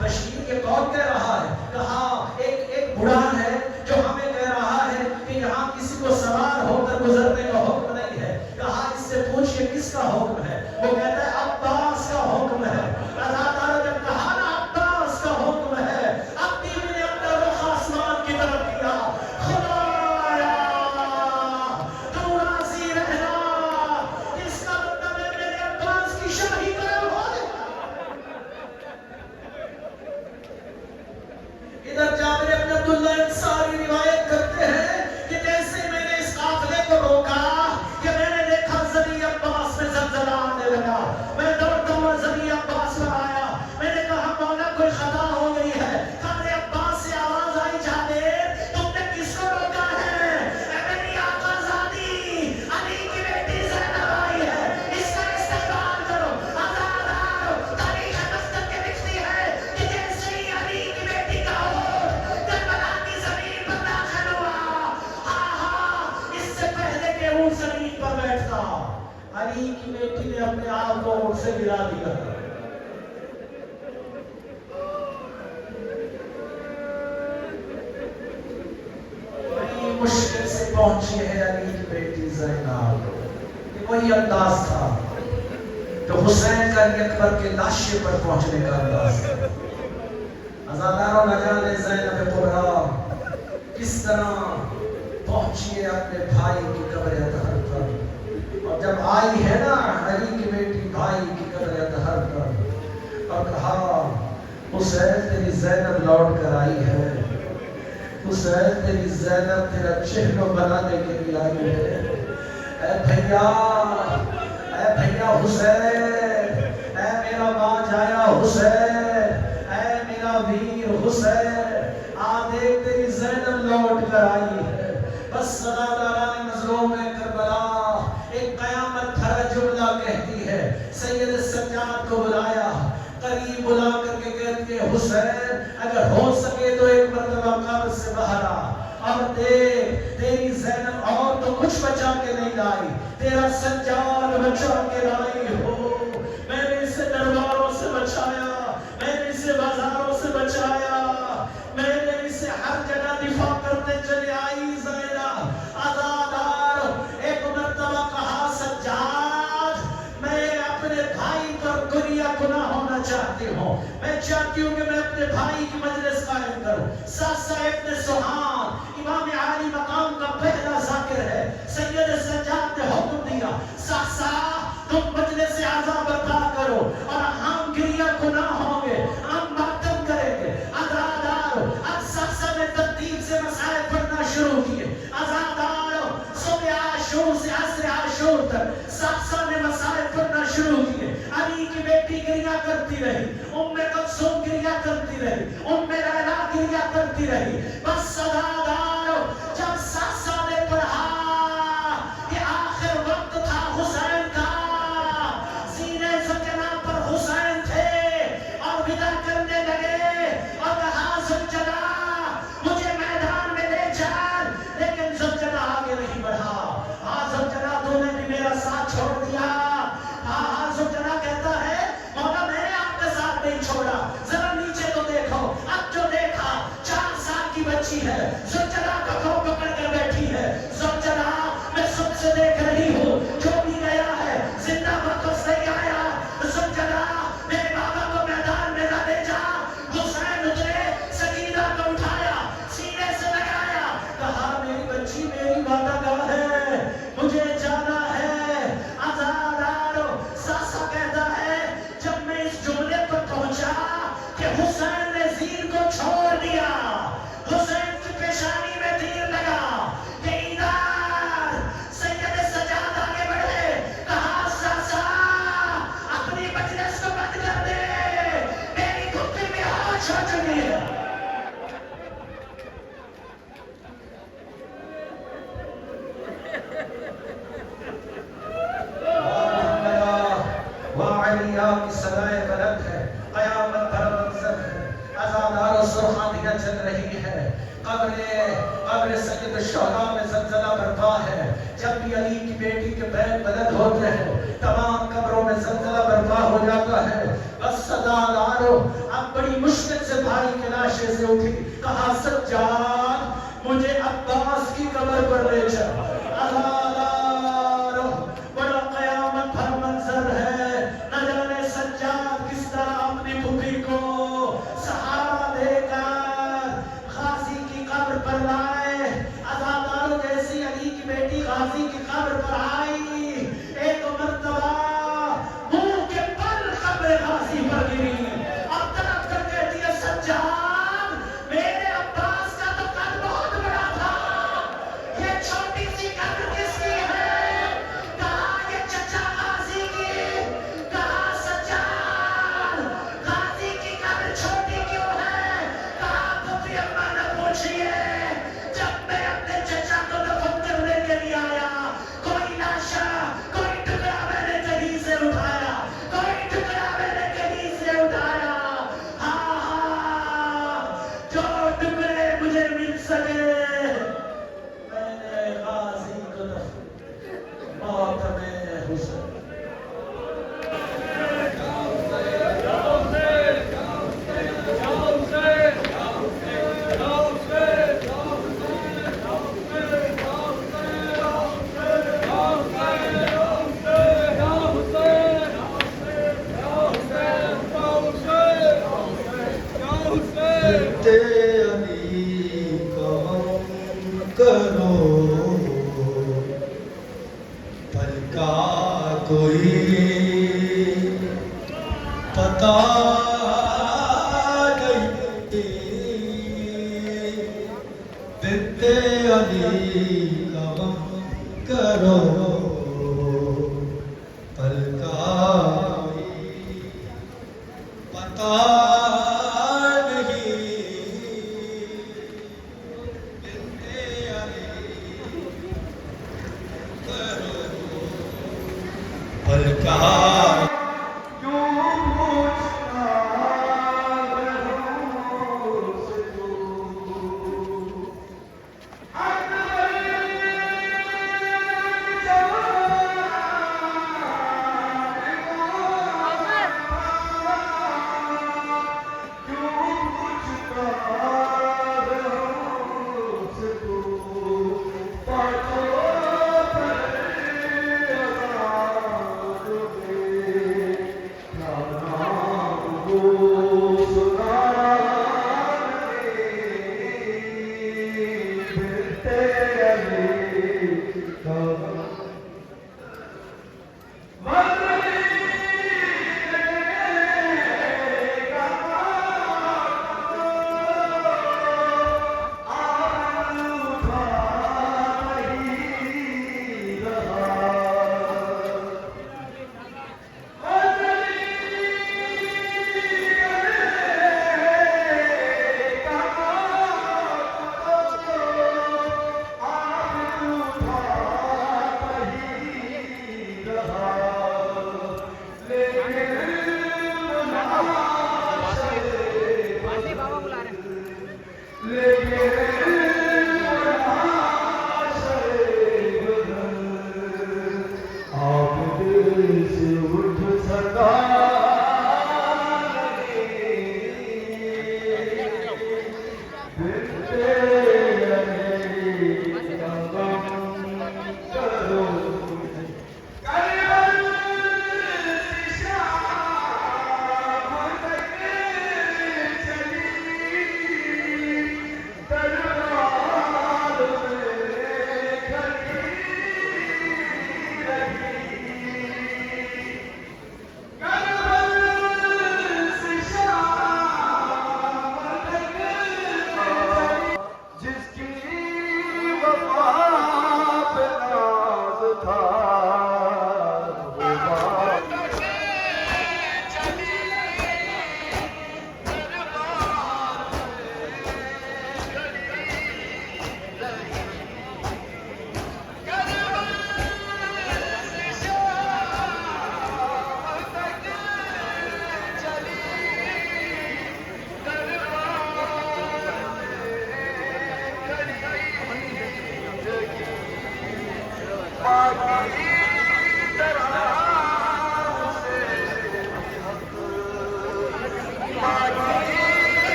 بشیر یہ کون کہہ رہا ہے؟ کہا ایک بڑھا ہے جو ہمیں کہہ رہا ہے کہ یہاں کسی کو سوار ہو کر گزرنے کا حکم نہیں ہے۔ کہا اس سے پوچھئے کس کا حکم ہے؟ وہ کہتا ہے عباس کا حکم ہے۔ عزادارو جب کہا نا عباس کا حکم ہے، اب بیوی نے اپنا رخ آسمان کی طرف کیا، خدایا تو راضی رہنا، اس کا مطلب ہے میرے عباس کی شاہی قائم ہو جائے۔ ادھر جابر بن عبداللہ انصاری روایت کرتے ہیں کہ جیسے میں نے اس قافلے کو روکا کہ میں نے دیکھا زمین عباس میں زلزلہ آنے لگا، میں دوڑتا ہوا زمین عباس پر آیا، میں نے کہا مولا کوئی خطا ہو گئی ہے۔ خبر عباس سے آواز آئی جابر تم نے کس کو روکا ہے؟ اے میری آقا زادی علی کی بیٹی زینب آئی ہے، اس کا استقبال کرو۔ عزادارو تاریخ مسجد کے لکھتی ہے کہ جیسے ہی علی کی بیٹی کا کربلا کی زمین پر داخل ہوا، اس سے پہلے کہ اونٹ زمین پر بیٹھتا علی کی بیٹی نے اپنے آپ کو اونٹ سے گرا دیا۔ بڑی مشکل سے پہنچی ہے علی کی بیٹی زینب. یہ وہی انداز تھا جو حسین کا علی اکبر کے لاشے پر پہنچنے کا انداز تھا. عزاداروں نہ جانے زینب کبریٰ کس طرح پہنچی ہے اپنے بھائی کی قبر اطہر پر. اور جب آئی ہے نا علی کی بیٹی بھائی کی قبر اطہر پر اور کہا حسین تیری زینب لوٹ کر آئی ہے. حسین تیری زینب تیرا چہرہ بنانے کے لیے آئی ہے. اے بھیا حسین, اے میرا ماں جایا حسین, اے میرا ویر حسین, آ دیکھ تیری زینب لوٹ کر آئی ہے. بس سزاداران مظلوم کربلا ایک قیامت بھرا جملہ کہتی ہے. سید سجاد کو بلایا, قریب بلا کر کے کہتی ہے حسین اگر ہو سکے تو ایک مرتبہ قبر سے باہر آ اور دیکھ تیری زینب اور تو کچھ بچا کے نہیں لائی, تیرا سجاد بچا کے لائی ہو. میں نے اسے درباروں سے بچایا, میں نے اسے بازاروں سے بچایا, میں نے اسے ہر جگہ دفاع کرتے چلے آئی زینب. آزادار ایک مرتبہ کہا سجاد میں اپنے بھائی پر گریہ گناہ ہونا چاہتی ہوں, میں چاہتی ہوں کہ میں اپنے بھائی کی مجلس قائم کروں. ساسا ابن سہان امام عالی مقام کا پہلا ذاکر ہے. سید سجاد نے حکم دیا ساسا تم مجلس اعزا برپا کرو اور ہم گریہ گناہ ہوں گے, ہم ماتم کریں گے. آزادار اب ساسا نے ترتیب سے مسائل پڑھنا شروع کیے. آزادار صبح عاشور سے عصر عاشور تک ساسا نے مسائل پڑھنا شروع کیے. علی کی بیٹی گریہ کرتی رہی, ام کلثوم گریہ کرتی رہی, ام لیلا گریہ کرتی رہی. بس سزادار جب ساسا نے پڑھا کہ آخر وقت تھا حسین کا, سینے سکینہ پر حسین تھے اور ودا کرنے لگے اور کہا زلجلہ مجھے میدان میں لے چل, لیکن زلجلہ آگے نہیں بڑھا. زلجلہ تو نے بھی میرا ساتھ چھوڑ دیا. زلجلہ کہتا ہے مولا میں نے آپ کا ساتھ نہیں چھوڑا, ذرا نیچے تو دیکھو. اب جو دیکھا 4 سال کی بچی ہے, زلجلہ کا کھو پکڑ کر بیٹھی ہے. زلجلہ میں سب سے دیکھ رہی ہوں جو بھی گیا ہے زندہ واپس نہیں آیا. زلجلہ میرے بابا کو میدان میں نہ لے جا. حسین اترے, سکینہ کو اٹھایا, سینے سے لگایا, کہا میری بچی میری وعدہ گاہ ہے, مجھے جانا ہے. آزادارو ساسا کہتا ہے جب میں اس جملے پر پہنچا کہ حسین نے زیر کو چھوڑ دیا, حسین کی پیشانی میں تیر لگا کہ ادھر سید سجاد آگے بڑھے, کہا ساسا اپنی مجلس کو بند کر دے, میری گھٹی میں ہوش ہو چکی ہے. کی صدائے بلند ہے, قیامت پر منظر ہے. عزادار سرخانیاں چل رہی ہے, قبر سید الشہداء میں زلزلہ برپا ہے. جب بھی علی کی بیٹی کے پیر بلند ہوتے ہیں تمام قبروں میں زلزلہ برپا ہو جاتا ہے. بس عزادارو اب بڑی مشکل سے بھائی کے لاشے سے اٹھی, کہا سجاد مجھے عباس کی قبر پر لے چل. عزادارو بڑا قیامت پر منظر ہے. نہ جانے سجاد کس طرح اپنی پھوپھی کو سہارا دے کر غازی کی قبر پر لائے. عزادارو جیسی علی کی بیٹی غازی کی قبر پر آئی, ایک مرتبہ منہ کے پر قبر غازی پر گری اور طرف کر کہتی ہے سجاد میرے عباس کا تو قد بہت بڑا تھا, یہ چھوٹی سی قبر کس کرو پل کا کوئی پتا بنتے علی کا غم کرو پل کا کوئی پتا نہیں بنتے علی کرو پل کا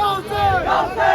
Go, Go,